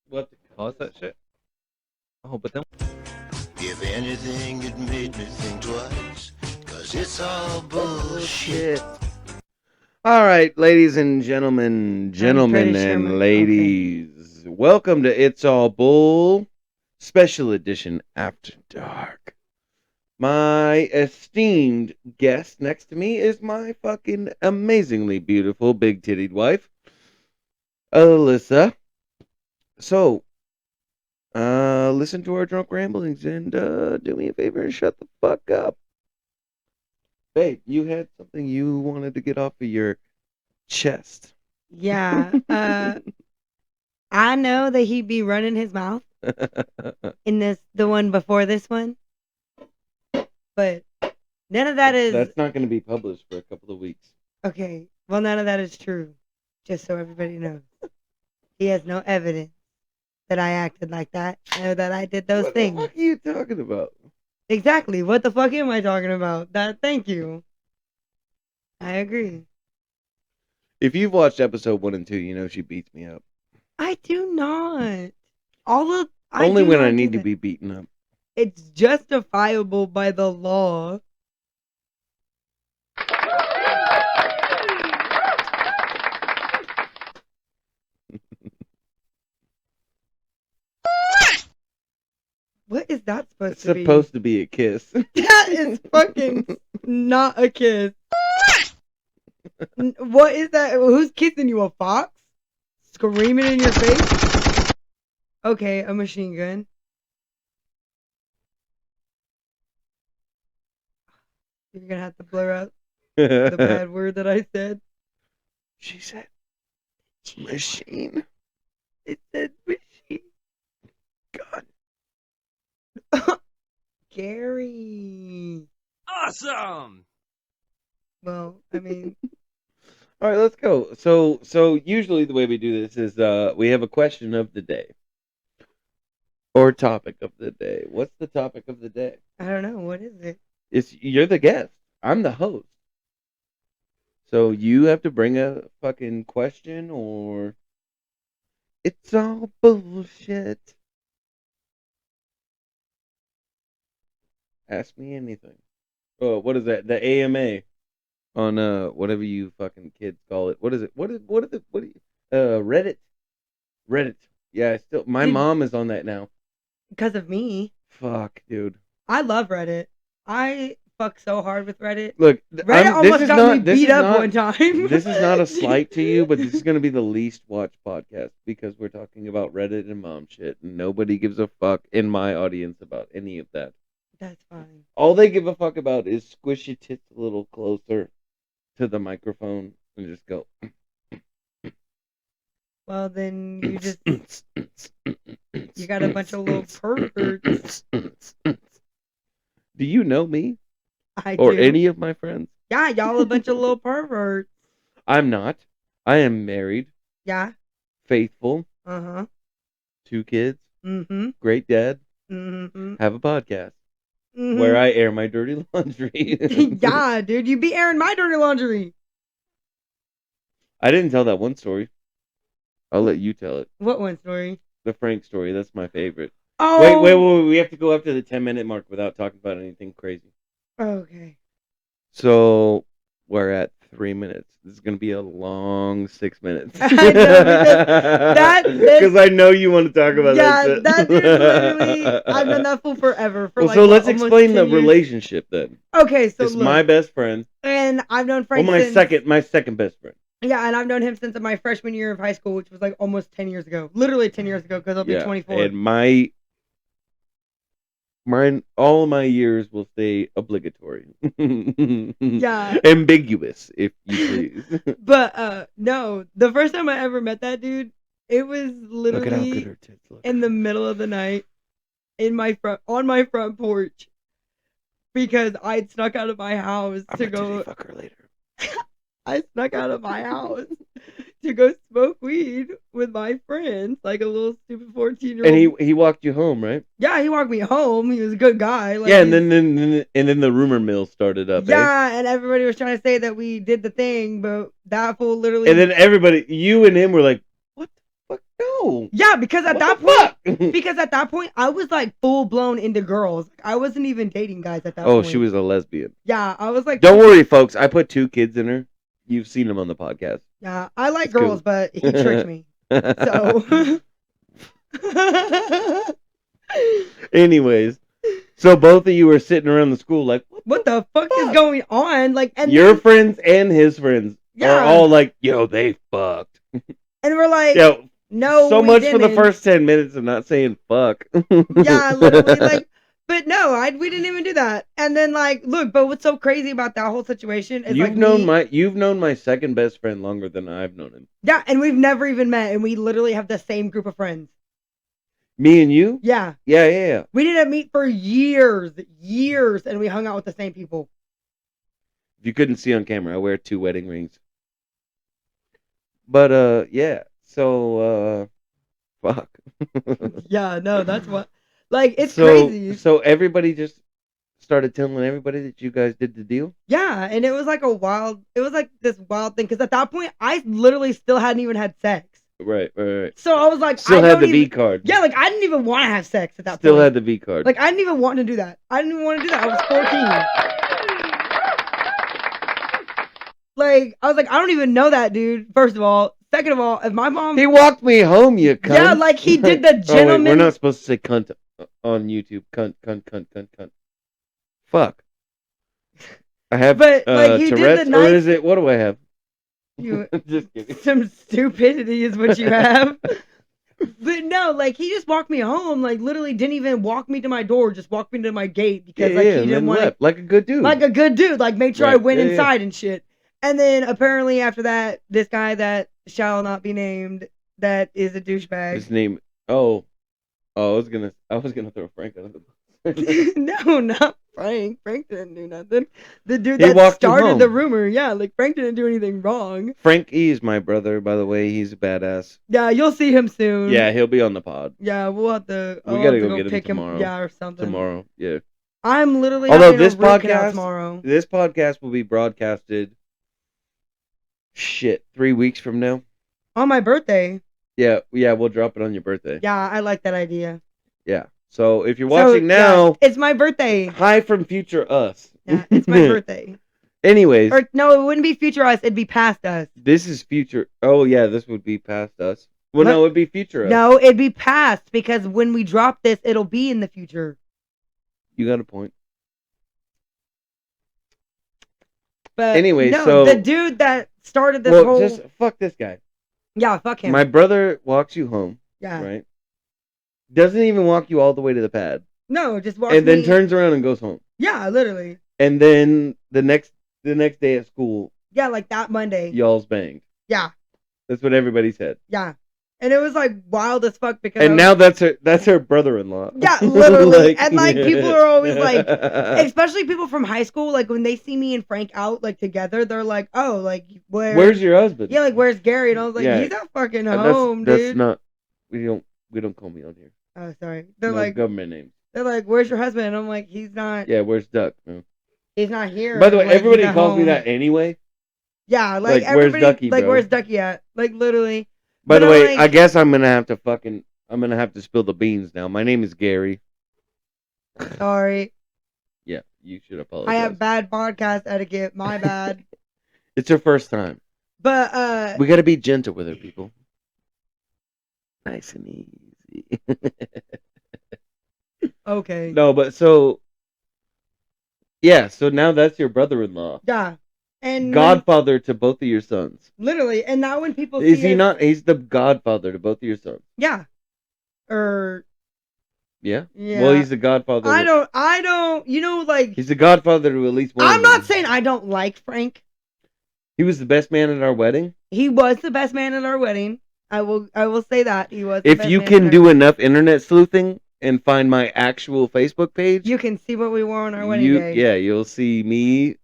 What Pause that shit. Oh, but then If anything, it made me think twice. Cause it's all bullshit. All right, ladies and gentlemen, pretty sure and my- ladies, welcome to It's All Bull Special Edition After Dark. My esteemed guest next to me is my fucking amazingly beautiful big-titted wife, Alyssa. So, listen to our drunk ramblings and do me a favor and shut the fuck up. Babe, you had something you wanted to get off of your chest. Yeah. I know that he'd be running his mouth in the one before this one, but none of that is That's not going to be published for a couple of weeks. okay. Well, none of that is true. Just so everybody knows, he has no evidence that I acted like that or that I did those things. What are you talking about? Exactly. What the fuck am I talking about? That. Thank you. I agree. If you've watched episode 1 and 2, you know she beats me up. I do not. Only do when not I do need to that. be beaten up. It's justifiable by the law. What is that supposed It's to be? supposed to be a kiss. That is fucking not a kiss. What is that? Who's kissing you? A fox? screaming in your face. Okay, a machine gun. You're gonna have to blur out the bad word that I said. She said, machine. It said machine. God. Gary. Awesome! Well, I mean, All right, let's go. So usually the way we do this is we have a question of the day or topic of the day. What's the topic of the day? I don't know. What is it? You're the guest. I'm the host. So you have to bring a fucking question or it's all bullshit. Ask me anything. Oh, what is that? The AMA on whatever you fucking kids call it. What is it? What do you Reddit? Reddit. Yeah, my Dude. mom is on that now. Because of me. Fuck, dude. I love Reddit. I fuck so hard with Reddit. Look, Reddit almost got me beat up one time. This is not a slight to you, but this is going to be the least watched podcast because we're talking about Reddit and mom shit, and nobody gives a fuck in my audience about any of that. That's fine. All they give a fuck about is squish your tits a little closer to the microphone and just go. Well, then you got a bunch of little perverts. Do you know me I or do. any of my friends? Yeah, y'all a bunch of little perverts. I'm not. I am married, Yeah. faithful, Uh-huh. 2 kids, Mm-hmm. great dad, Mm-hmm. have a podcast Mm-hmm. where I air my dirty laundry. Yeah, dude, you be airing my dirty laundry. I didn't tell that one story. I'll let you tell it. What one story? The Frank story. That's my favorite. Oh. Wait. We have to go up to the 10-minute mark without talking about anything crazy. Okay. So we're at 3 minutes. This is going to be a long 6 minutes. I know, because I know you want to talk about that shit. Yeah, that dude literally, I've done that fool forever. For Well, like, so what, let's almost explain 10 the years? relationship then. Okay, so It's look, my best friend. and I've known Frank my since, second best friend. Yeah, and I've known him since my freshman year of high school, which was like almost 10 years ago. Literally 10 years ago, because I'll be 24. And all of my years will stay obligatory. Yeah. Ambiguous, if you please. But no, the first time I ever met that dude, it was Look at how good literally her tits look. in the middle of the night on my front porch, because I'd snuck out of my house I'm to gonna go. fuck her later. I snuck out of my house to go smoke weed with my friends, like a little stupid 14-year-old. And he walked you home, right? Yeah, he walked me home. He was a good guy. Like, Yeah, and then the rumor mill started up. Yeah, and everybody was trying to say that we did the thing, but that fool literally. And then everybody, you and him were like, "What the fuck? No." Yeah, because at What that the point, because at that point, I was like full blown into girls. I wasn't even dating guys at that point. Oh, she was a lesbian. Yeah, I was like. Don't worry, folks. I put 2 kids in her. You've seen them on the podcast. Yeah, I like It's girls, cool. but he tricked me. So. Anyways, so both of you were sitting around the school like, what the fuck is going on? Like, and your then, friends and his friends are all like, yo, they fucked. and we're like, Yo, no, so we much for the didn't. first 10 minutes of not saying fuck. Yeah, literally, like, but no, we didn't even do that. And then, like, look, but what's so crazy about that whole situation is You've known my second best friend longer than I've known him. Yeah, and we've never even met, and we literally have the same group of friends. Me and you? Yeah. Yeah. We didn't meet for years, and we hung out with the same people. If you couldn't see on camera, I wear 2 wedding rings. But yeah. So fuck. Yeah, no, that's what. Like, it's so, crazy. So everybody just started telling everybody that you guys did the deal? Yeah, and it was like this wild thing, because at that point, I literally still hadn't even had sex. Right. So I was like, Still had the V card. Yeah, like, I didn't even want to have sex at that point. Still had the V card. Like, I didn't even want to do that. I was 14. Like, I was like, I don't even know that dude, first of all. Second of all, if my mom... He walked me home, you cunt. Yeah, like, he did the gentleman... Oh, wait, we're not supposed to say cunt on YouTube. Cunt. Fuck. I have but, like, he Tourette's, did the nice... or is it... What do I have? You Just kidding. some stupidity is what you have. But no, like he just walked me home. Like literally didn't even walk me to my door. Just walked me to my gate because like he and didn't then want left like a good dude. like a good dude. Like made sure I Right. went Yeah, yeah. inside and shit. And then apparently after that, this guy that shall not be named that is a douchebag. His name. Oh, I was gonna throw Frank under the bus. No, not Frank. Frank didn't do nothing. The dude He that walked you started the home. rumor. Yeah, like Frank didn't do anything wrong. Frank E is my brother, by the way. He's a badass. Yeah, you'll see him soon. Yeah, he'll be on the pod Yeah, we'll have to. We I'll gotta have to go get him pick tomorrow. Yeah, or something. tomorrow. Yeah. I'm literally Although having this a root canal podcast- tomorrow. This podcast will be broadcasted. 3 weeks from now. On my birthday. Yeah, we'll drop it on your birthday. Yeah, I like that idea. Yeah. So if you're watching So, now, yeah, it's my birthday. hi from future us. Yeah, it's my birthday. Anyways, Or no, it wouldn't be future us. It'd be past us. this is future. Oh yeah, this would be past us. Well, What? no, it'd be future us. No, it'd be past because when we drop this, it'll be in the future. You got a point. But Anyway, no, so- the dude that started this Well, whole just fuck this guy. yeah, fuck him. My brother walks you home, yeah, right? Doesn't even walk you all the way to the pad, no, just watch and then me. turns around and goes home. Yeah, literally. And then the next day at school, Yeah, like that Monday. y'all's banged. Yeah, That's what everybody said. yeah, and it was like wild as fuck because I And was- now that's her brother-in-law. Yeah, literally. And, like, people are always like- especially people from high school, like when they see me and Frank out like together, they're like, "Oh, like Where's your husband? yeah, like where's Gary?" And I was like, Yeah. "He's at fucking And home, that's dude." not. We don't call me on here. Oh, sorry. They're No like, government names. "Where's your husband?" And I'm like, "He's not. Yeah, where's Duck? No. He's not here." By the way, Like, he's everybody at calls me home. that anyway. Yeah, like Like, where's everybody. Ducky, like, bro? where's Ducky at? Like, literally. By But the I'm way, like- I guess I'm gonna have to spill the beans now. My name is Gary. Sorry, Yeah, you should apologize. I have bad podcast etiquette. My bad. It's her first time. But We gotta be gentle with her, people. Nice and easy. okay. No, but so yeah, so now that's your brother-in-law, Yeah, and godfather to both of your sons. literally, and now when people Is see he us- not? He's the godfather to both of your sons. Yeah. Or Yeah. yeah. Well, he's the godfather. I don't. You know, like He's the godfather to at least one. I'm of not them. saying I don't like Frank. He was the best man at our wedding. He was the best man at our wedding. I will say that he was. The If best you man can at do enough internet sleuthing and find my actual Facebook page, you can see what we wore on our wedding day. yeah, you'll see me.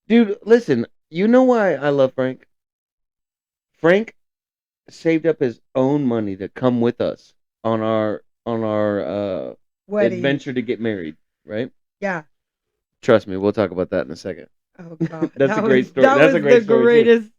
Dude, listen, you know why I love Frank? Frank saved up his own money to come with us on our Wedding. adventure to get married, right? Yeah. Trust me, we'll talk about that in a second. Oh god. That's That a great was- story. That That's a was great the story, too. greatest.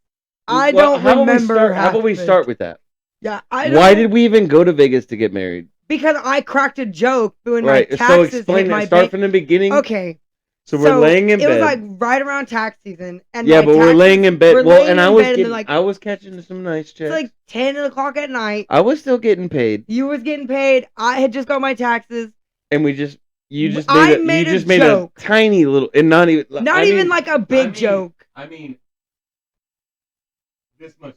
I Well, don't how about we remember. start- How half about we of it. start with that? Yeah. I Why don't- did we even go to Vegas to get married? Because I cracked a joke when Right. my So taxes explain hit that. my Start bank. from the beginning. Okay. So we're laying in It bed. was like right around tax season, and Yeah, my but we're taxes- laying in bed. we're Well, laying and in I was bed and getting, like I was catching some nice checks. it's like 10 o'clock at night. I was still getting paid, You was getting paid. I had just got my taxes. and you just I made, made a you just made joke. a tiny little, and not even, Not I even mean- like a big joke I mean, this much of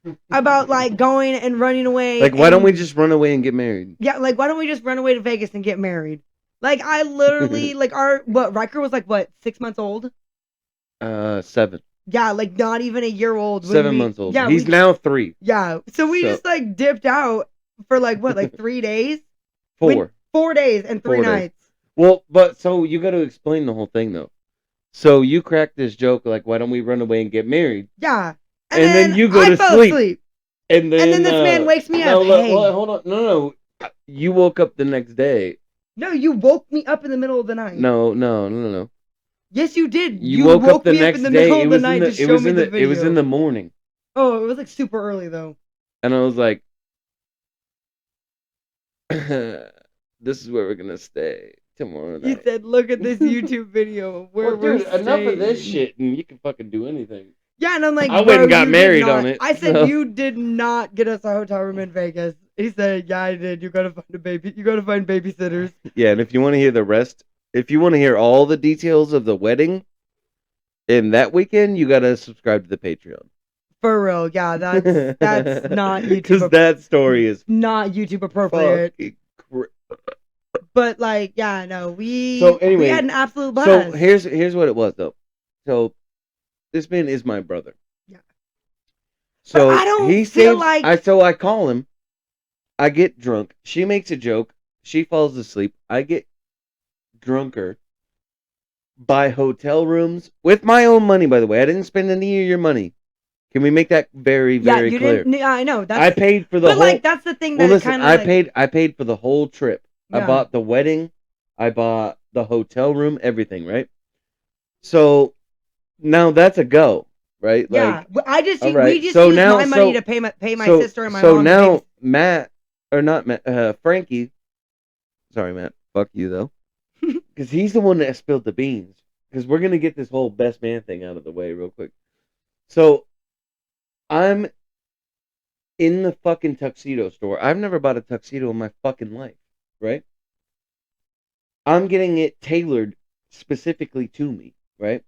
a joke. about like going and running away. Like, why and- don't we just run away and get married? Yeah, like why don't we just run away to Vegas and get married? Like I literally like Riker was like what 6 months old? 7, Yeah, like not even a year old. when 7 we- months old. Yeah, He's we- now 3, Yeah, so we So- just like dipped out for like what, like 3 days, 4. 4 days and 3 4 days. nights. Well, but so you got to explain the whole thing though. So you cracked this joke like, why don't we run away and get married? Yeah, And then you go I to fell sleep. asleep. And then this man wakes me no, up. look, Hey. well, hold on, no. You woke up the next day. No, you woke me up in the middle of the night. No. Yes, you did. You woke up the me next up in the day. middle It of the was night in the, to it show was me in the the, video. it was in the morning, Oh, it was like super early though. and I was like, "This is where we're gonna stay tomorrow He night." said, "Look at this YouTube video of where Well, we're dude, enough of this staying." shit, and you can fucking do anything. Yeah, and I'm like, I went bro, and got you did married not- on it, I said so- you did not get us a hotel room in Vegas. He said, "Yeah, I did. You gotta find a baby. You gotta find babysitters." Yeah, and if you want to hear the rest, if you want to hear all the details of the wedding, And that weekend, you gotta subscribe to the Patreon. For real, yeah, that's not YouTube. Because that story is not YouTube appropriate. fucking But like, yeah, no, we anyway, had an absolute blast. So here's what it was though. So this man is my brother. Yeah. So but I don't he feel saves. like I call him. I get drunk. She makes a joke. She falls asleep. I get drunker. Buy hotel rooms with my own money. By the way, I didn't spend any of your money. Can we make that very very clear? Didn't. Yeah, I know. I paid for the but whole. Like that's the thing. Well, That listen. kinda I paid for the whole trip. Yeah. I bought the wedding. I bought the hotel room. Everything. Right. So now that's a go. Right. Yeah. Like, I just all right. we just So used now- my money to pay my sister and my So mom. now Frankie. Sorry, Matt. Fuck you though. Because he's the one that spilled the beans. Because we're gonna get this whole best man thing out of the way real quick. So I'm in the fucking tuxedo store. I've never bought a tuxedo in my fucking life, right? I'm getting it tailored specifically to me, right?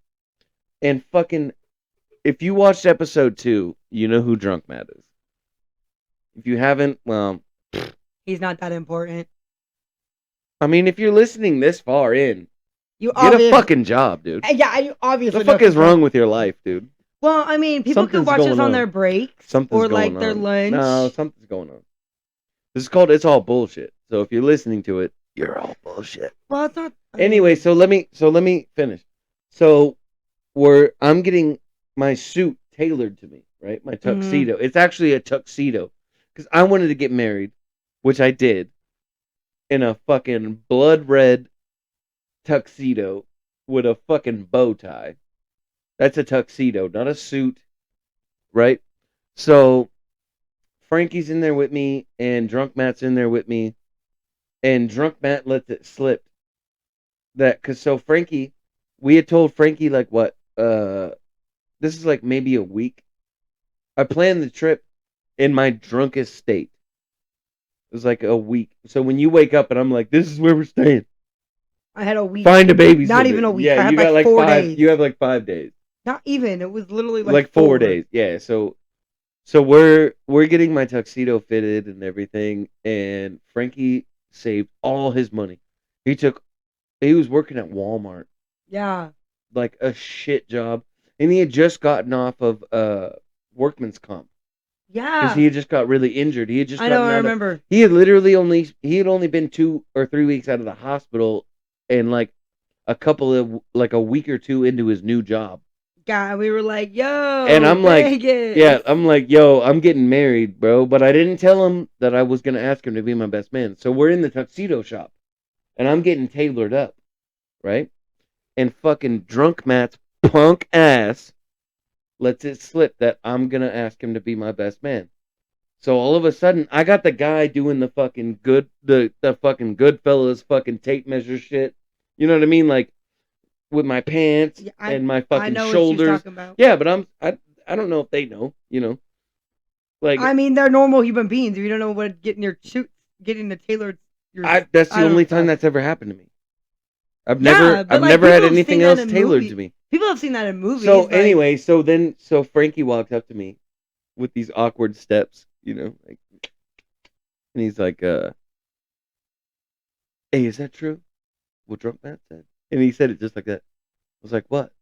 And fucking, if you watched episode 2, you know who Drunk Matt is. If you haven't, well, He's not that important. I mean, if you're listening this far in, You get a fucking job, dude. Yeah, you obviously. What the fuck is wrong with your life, dude? Well, I mean, people Something's could watch us going on on. their breaks Something's or like going their on. lunch. No, something's going on. This is called It's All Bullshit. So if you're listening to it, you're all bullshit. Well, it's not. Anyway, so let me finish. So I'm getting my suit tailored to me, right? My tuxedo. It's actually a tuxedo because I wanted to get married, which I did, in a fucking blood red tuxedo with a fucking bow tie. That's a tuxedo, not a suit, right? So Frankie's in there with me, and Drunk Matt's in there with me, and Drunk Matt lets it slip. So Frankie, we had told Frankie like what? This is like maybe a week. I planned the trip in my drunkest state. It was like a week. So when you wake up and I'm like, this is where we're staying. I had a week. Find a babysitter. Not even a week. Yeah, I had you got like 4 5. days. You have like 5 days. Not even. It was literally Like 4 days. Yeah. So we're getting my tuxedo fitted and everything, and Frankie saved all his money. He was working at Walmart, Yeah. like a shit job, and he had just gotten off of workman's comp Yeah. because he had just got really injured. He had just I know. gotten I out of- remember. he had literally only been 2 or 3 weeks out of the hospital, and like a week or 2 into his new job. Yeah. We were like, yo. And I'm like, Vegas. yeah, I'm like, yo, I'm getting married, bro. But I didn't tell him that I was going to ask him to be my best man. So we're in the tuxedo shop. And I'm getting tailored up, right? And fucking Drunk Matt's punk ass lets it slip that I'm going to ask him to be my best man. So all of a sudden, I got the guy doing the fucking the fucking Goodfellas fucking tape measure shit. You know what I mean? Like, with my pants and my fucking I know shoulders. what she's talking about. Yeah, but I don't know if they know, you know. Like, I mean, they're normal human beings. If you don't know what getting the tailored. that's the only time that's ever happened to me. I've Yeah, never like, had people have anything seen that else in tailored movies. to me. People have seen that in movies. So like- anyway, so Frankie walked up to me with these awkward steps, you know, like, and he's like, "Hey, is that true? What Drunk Matt said?" And he said it just like that. I was like, "What?"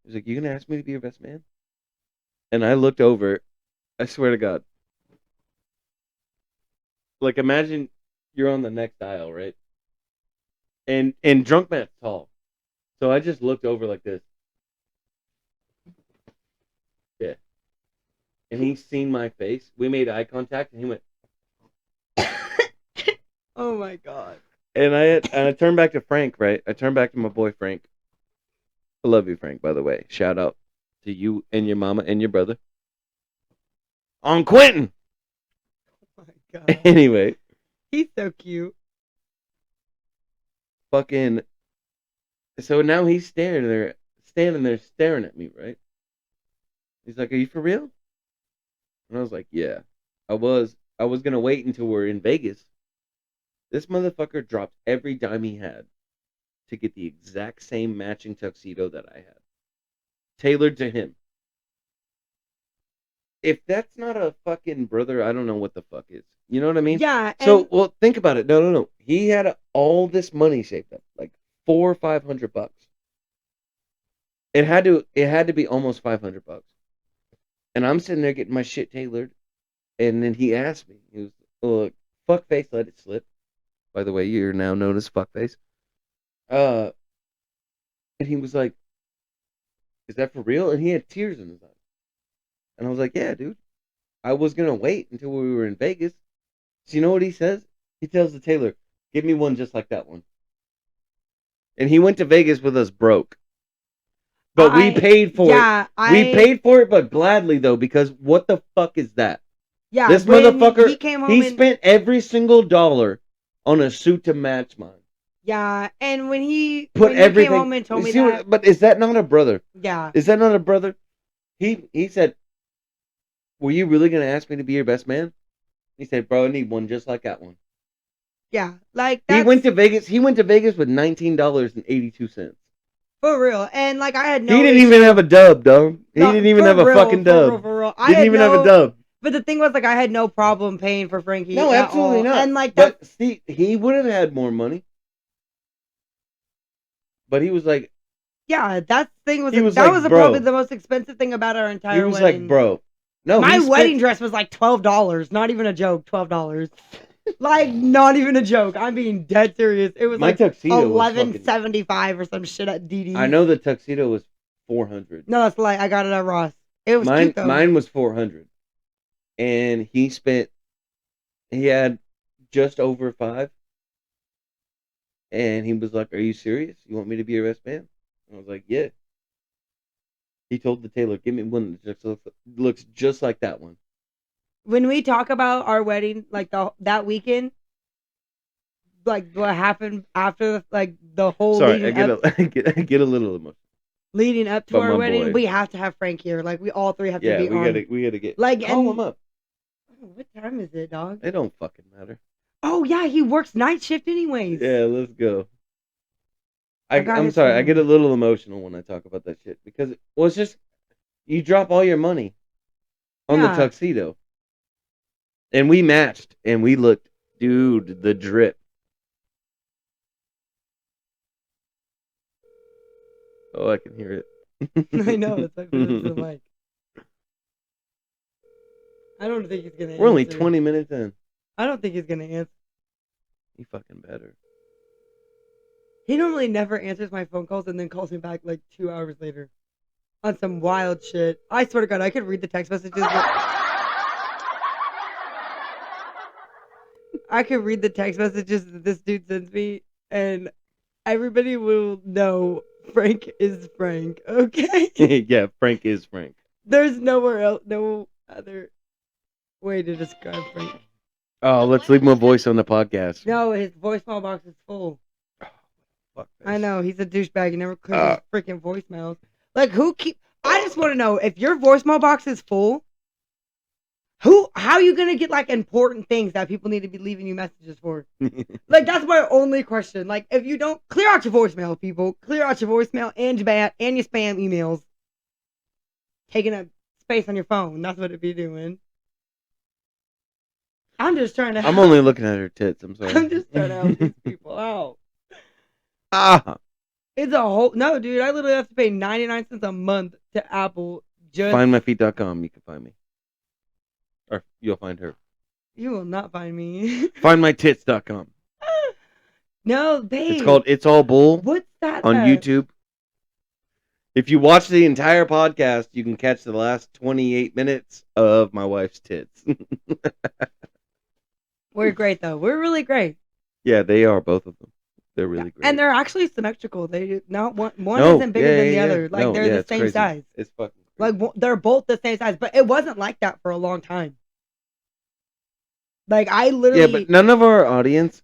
He's like, "You gonna ask me to be your best man?" And I looked over. I swear to God. Like, imagine you're on the next aisle, right? And Drunk Matt's tall. So I just looked over like this. Yeah. And he's seen my face. We made eye contact, and he went. Oh my god. And I turned back to Frank, right? I turned back to my boy Frank. I love you, Frank, by the way. Shout out to you and your mama and your brother. On Quentin! Oh my god. Anyway, He's so cute. fucking. So now he's standing there staring at me, right? He's like, "Are you for real?" And I was like, "Yeah." I was gonna wait until we're in Vegas. This motherfucker dropped every dime he had to get the exact same matching tuxedo that I had. tailored to him. If that's not a fucking brother, I don't know what the fuck is. You know what I mean? Yeah. So, well, think about it. No. He had all this money saved up, like $400 or $500. It had to be almost $500. And I'm sitting there getting my shit tailored, and then he asked me. He was, "Look, fuckface, let it slip." By the way, you're now known as fuckface. And he was like, "Is that for real?" And he had tears in his eyes. And I was like, "Yeah, dude. I was gonna wait until we were in Vegas." So you know what he says? He tells the tailor, "Give me one just like that one." And he went to Vegas with us broke. But we paid for it. We paid for it, but gladly though, because what the fuck is that? Yeah, this when motherfucker. He came home. He spent every single dollar on a suit to match mine. Yeah, and when he everything. Came home and told me that. But is that not a brother? Yeah. Is that not a brother? He said, "Were you really gonna ask me to be your best man?" He said, "Bro, I need one just like that one." Yeah, like he went to Vegas. He went to Vegas with $19.82. For real, and like I had no. He didn't even have a dub, dog. He didn't even have a fucking dub. For real. Didn't even have a dub. But the thing was, like, I had no problem paying for Frankie. No, absolutely not. And like that. But see, he would have had more money. But he was like, yeah, that thing was. Bro, probably the most expensive thing about our entire wedding. He was like, bro, no, my wedding dress was like $12. Not even a joke. $12. Like, not even a joke. I'm being dead serious. It was my like tuxedo $11.75 or some shit at DD. I know the tuxedo was $400. No, that's like I got it at Ross. It was cute though. Mine was $400, and he had just over $5. And he was like, "Are you serious? You want me to be your best man?" I was like, "Yeah." He told the tailor, "Give me one that looks just like that one." When we talk about our wedding, like that weekend, like what happened after, like the whole. Sorry, I get a little emotional. Leading up to our wedding, we have to have Frank here. Like we all three have to be on. We gotta get call him up. What time is it, dog? It don't fucking matter. Oh yeah, he works night shift anyways. Yeah, let's go. I'm sorry, I get a little emotional when I talk about that shit because it's just you drop all your money on the tuxedo. And we matched, and we looked, dude, the drip. Oh, I can hear it. I know, it's like the mic. I don't think he's going to answer. We're only 20 minutes in. I don't think he's going to answer. He fucking better. He normally never answers my phone calls and then calls me back like 2 hours later on some wild shit. I swear to God, I could read the text messages. I could read the text messages that this dude sends me, and everybody will know Frank is Frank, okay? Yeah, Frank is Frank. There's no other way to describe Frank. Oh, let's leave him a voice on the podcast. No, his voicemail box is full. Oh, fuck this. I know, he's a douchebag. He never clears his freaking voicemails. Like, I just want to know, if your voicemail box is full, how are you going to get, like, important things that people need to be leaving you messages for? Like, that's my only question. Like, if you don't, clear out your voicemail, people. Clear out your voicemail and your spam emails. Taking up space on your phone. That's what it'd be doing. I'm just trying to help. I'm only looking at her tits. I'm sorry. I'm just trying to help these people out. It's a whole... No, dude. I literally have to pay 99 cents a month to Apple. Findmyfeet.com. You can find me. Or you'll find her. You will not find me. Findmytits.com. No, babe. It's called It's All Bull. What's that? On YouTube. If you watch the entire podcast, you can catch the last 28 minutes of my wife's tits. We're great, though. We're really great. Yeah, they are, both of them. They're really great. And they're actually symmetrical. They not one isn't bigger than the other. Like, they're the same crazy. size. It's fucking crazy. Like, they're both the same size. But it wasn't like that for a long time. Like, I literally... Yeah, but none of our audience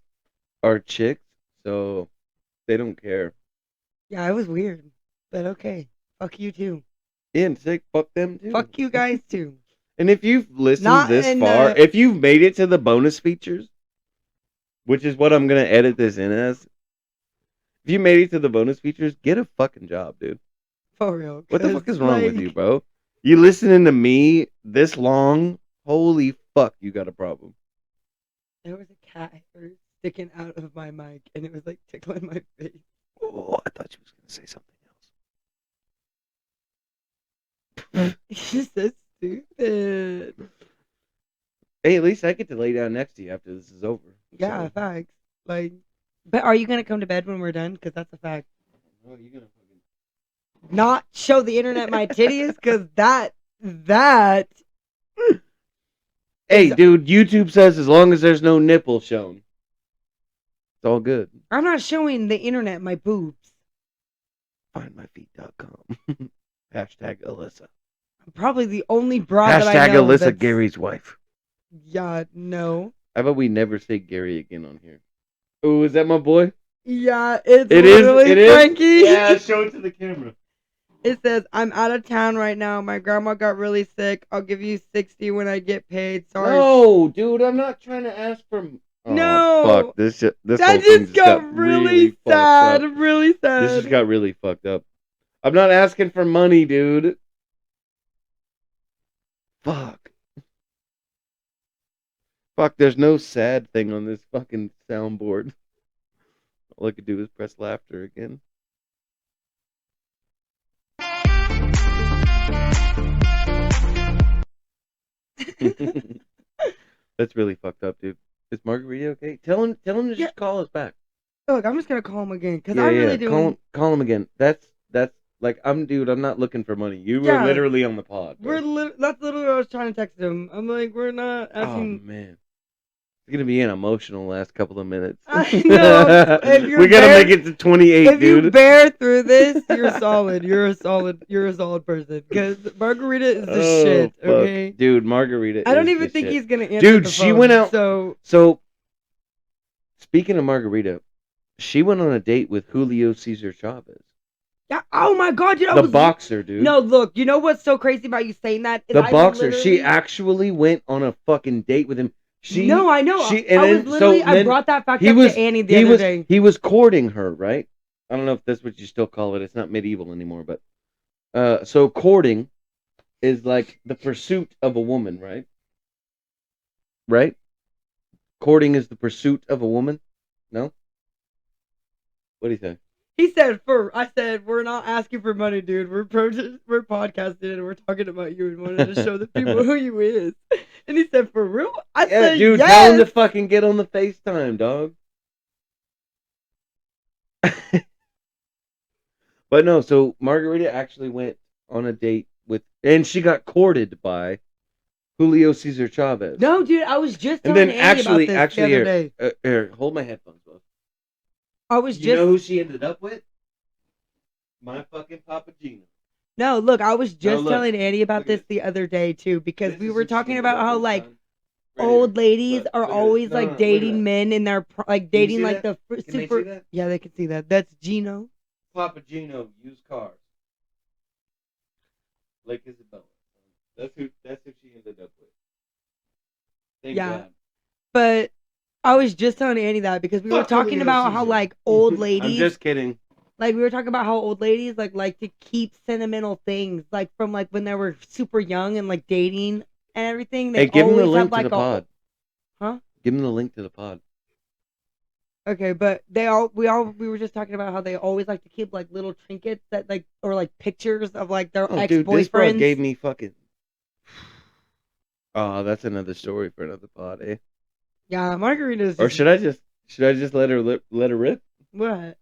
are chicks, so they don't care. Yeah, it was weird. But okay. Fuck you, too. Yeah, and sick, fuck them, too. Fuck you guys, too. And if you've listened this far, if you've made it to the bonus features, which is what I'm going to edit this in as, if you made it to the bonus features, get a fucking job, dude. For real. What the 'cause, fuck is wrong with like, you, bro? You listening to me this long? Holy fuck, you got a problem. There was a cat hair sticking out of my mic, and it was like tickling my face. Oh, I thought you was gonna say something else. It's just so stupid. Hey, at least I get to lay down next to you after this is over. Yeah, So. facts. Like, but are you gonna come to bed when we're done? Because that's a fact. No, you're gonna fucking... Not show the internet my titties, because that. Hey, dude, YouTube says as long as there's no nipple shown, it's all good. I'm not showing the internet my boobs. Findmyfeet.com. Hashtag Alyssa. I'm probably the only broad that I Hashtag know. Alyssa, that's... Gary's wife. Yeah, no. How about we never say Gary again on here? Oh, is that my boy? Yeah, it's It is. literally It is. Frankie. Yeah, show it to the camera. It says, I'm out of town right now. My grandma got really sick. I'll give you 60 when I get paid. Sorry. No, dude, I'm not trying to ask for. Oh, No. fuck this shit. This that whole thing just got really fucked sad. up. Really sad. This just got really fucked up. I'm not asking for money, dude. Fuck. Fuck, there's no sad thing on this fucking soundboard. All I could do is press laughter again. That's really fucked up, dude. Is Margarita okay? Tell him to just call us back. Look, I'm just gonna call him again because Yeah, I'm really doing. Call him again. That's like I'm not looking for money. You were Yeah. literally on the pod. Bro. That's literally what I was trying to text him. I'm like, we're not asking. Oh man, it's gonna be an emotional last couple of minutes. I know. If you're we gotta make it to 28, if dude. you bear through this, you're solid. You're a solid person. Because Margarita is the shit. Fuck. Okay, Dude, Margarita. I don't is even the think shit. he's gonna answer. Dude, the she phone, went out. So Speaking of Margarita, she went on a date with Julio Cesar Chavez. yeah. Oh my god, dude. The boxer, dude. No, look. You know what's so crazy about you saying that? Is The I boxer. She literally- actually went on a fucking date with him. No, I know. I brought that fact up to Annie the other day. He was courting her, right? I don't know if that's what you still call it. It's not medieval anymore, but so courting is like the pursuit of a woman, right? Right? Courting is the pursuit of a woman? No? What do you think? He said, I said, we're not asking for money, dude. We're podcasting and we're talking about you and wanted to show the people who you is. And he said, for real? I said, dude, yes. tell him to fucking get on the FaceTime, dog. But no, so Margarita actually went on a date with, and she got courted by Julio Cesar Chavez. No, dude, I was just And telling then Annie about this the other day. Here, hold my headphones, bro. I was You know who she ended up with? My fucking Papa Gino. No, look, I was just look. telling Annie about Look this at the other day too, because This we is were who she talking ended about up how with, like son. Right old here. ladies Look, are look at always this. No, like look at dating that. men in their like Can you dating see like that? the Can they super. see that? Yeah, they can see that. That's Gino. Papa Gino used cars. Lake Isabella. That's who she ended up with. Thank Yeah. God. But I was just telling Annie that because we were Fuck talking Julio about how Cesar. like old I'm ladies, just kidding. like we were talking about how old ladies like to keep sentimental things like from like when they were super young and like dating and everything. They Hey, give him always the link have like to the pod. Huh? Give him the link to the pod. Okay, but we were just talking about how they always like to keep like little trinkets that like or like pictures of like their Oh, dude, this ex-boyfriends. broad gave me fucking. Oh, that's another story for another pod, eh? Yeah, Margarita's. Or should I just let her rip? What?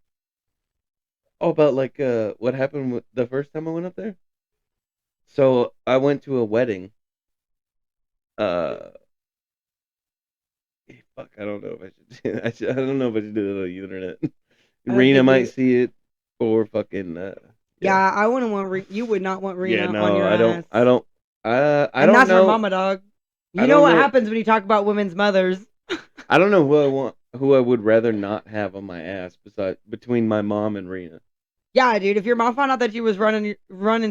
Oh, about like what happened with the first time I went up there. So I went to a wedding. Fuck, I don't know if I should. I don't know if I should do it on the internet. don't Rena think might you- see it, or fucking. Yeah, I wouldn't want. You would not want Rena Yeah, no, on your I don't. ass. I don't. I And don't that's know. her mama, dog. You I know don't what know- happens when you talk about women's mothers. I don't know who I would rather not have on my ass between my mom and Rena. Yeah, dude. If your mom found out that you was running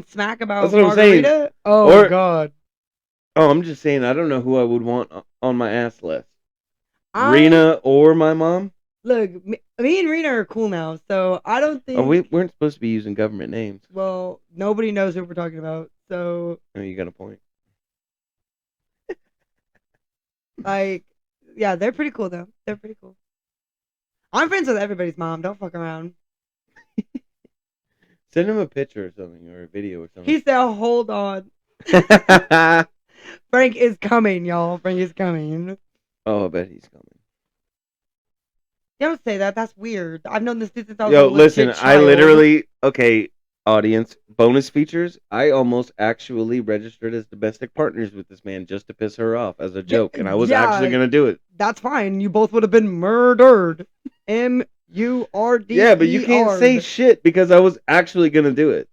smack about That's what I'm saying. Margarita, oh Or- god. Oh, I'm just saying I don't know who I would want on my ass less. I- Rena or my mom. Look, me and Rena are cool now, so I don't think. Oh, we weren't supposed to be using government names. Well, nobody knows who we're talking about, so Oh, you got a point. like, yeah, they're pretty cool though. They're pretty cool. I'm friends with everybody's mom. Don't fuck around. Send him a picture or something, or a video or something. He said, "Hold on, Frank is coming, y'all. Frank is coming." Oh, I bet he's coming. Don't say that. That's weird. I've known this since I was Yo, a legit listen, child. okay, audience, bonus features. I almost actually registered as domestic partners with this man just to piss her off as a joke, and I was actually going to do it. That's fine. You both would have been murdered. MURD. Yeah, but you can't say shit because I was actually going to do it.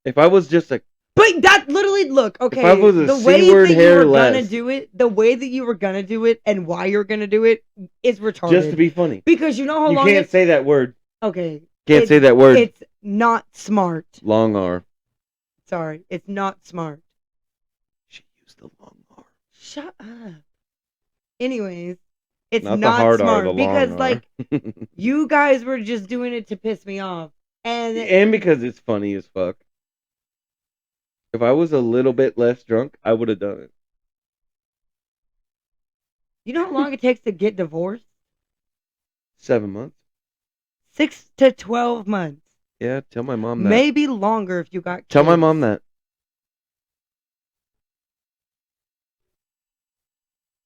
If I was just a... But that literally, look, okay, If I was a the way C-word that you hair were gonna less. do it, the way that you were gonna do it, and why you're gonna do it is retarded. Just to be funny. Because you know how You long can't say that word. Okay. Can't say that word. It's not smart. Long R. Sorry, it's not smart. She used the long R. Shut up. Anyways, it's Not not the hard R, smart the long because, R. like, you guys were just doing it to piss me off. And because it's funny as fuck. If I was a little bit less drunk, I would have done it. You know how long it takes to get divorced? 7 months. 6 to 12 months. Yeah, tell my mom that. Maybe longer if you got kids. Tell my mom that.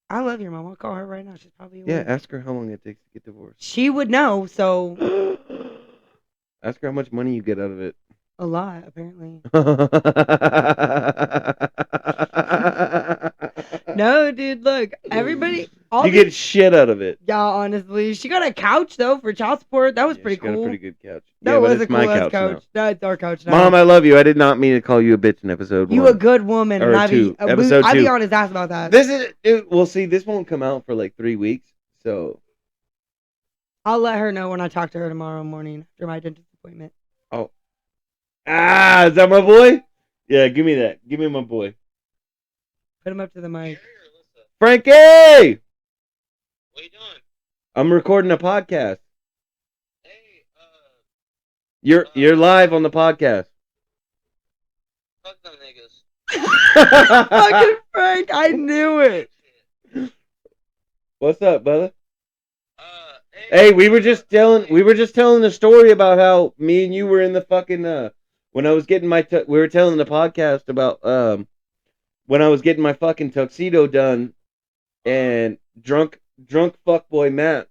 I love your mom. I'll call her right now. She's probably Yeah, awake. ask her how long it takes to get divorced. She would know, so Ask her how much money you get out of it. a lot, apparently. No, dude, look, everybody. You get shit out of it. Yeah, honestly. She got a couch, though, for child support. That was Yeah, pretty she cool. got a pretty good couch. That Yeah, but was it's a cool my ass couch couch. now. That's our couch now. Mom, I love you. I did not mean to call you a bitch in episode 1. You a good woman. Or and two. Episode I'd 2. be on his ass about that. This is... Dude, well, see, this won't come out for like 3 weeks, so... I'll let her know when I talk to her tomorrow morning after my dentist appointment. Oh. Ah, is that my boy? Yeah, give me that. Give me my boy. Put him up to the mic. Frankie! What you doing? I'm recording a podcast. Hey, You're live on the podcast. fuck them niggas. Fucking Frank, I knew it. What's up, brother? Hey, Hey, we were just telling the story about how me and you were in the fucking when I was getting my we were telling the podcast about when I was getting my fucking tuxedo done, and drunk fuckboy Matt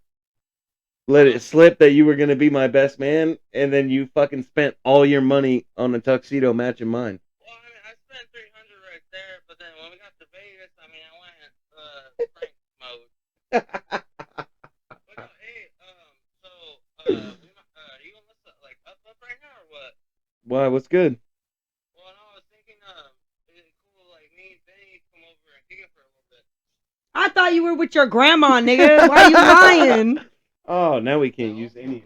let it slip that you were gonna be my best man, and then you fucking spent all your money on a tuxedo matching mine. well, I mean, I spent $300 right there, but then when we got to Vegas, I mean, I went Frank mode. But no, hey, so, are you gonna listen, like, up right now, or what? Why? What's good? Well, no, I was thinking, is it cool, like, me and Benny come over and kick it for a little bit? I thought you were with your grandma, nigga. Why you lying? Oh, now we can't use any of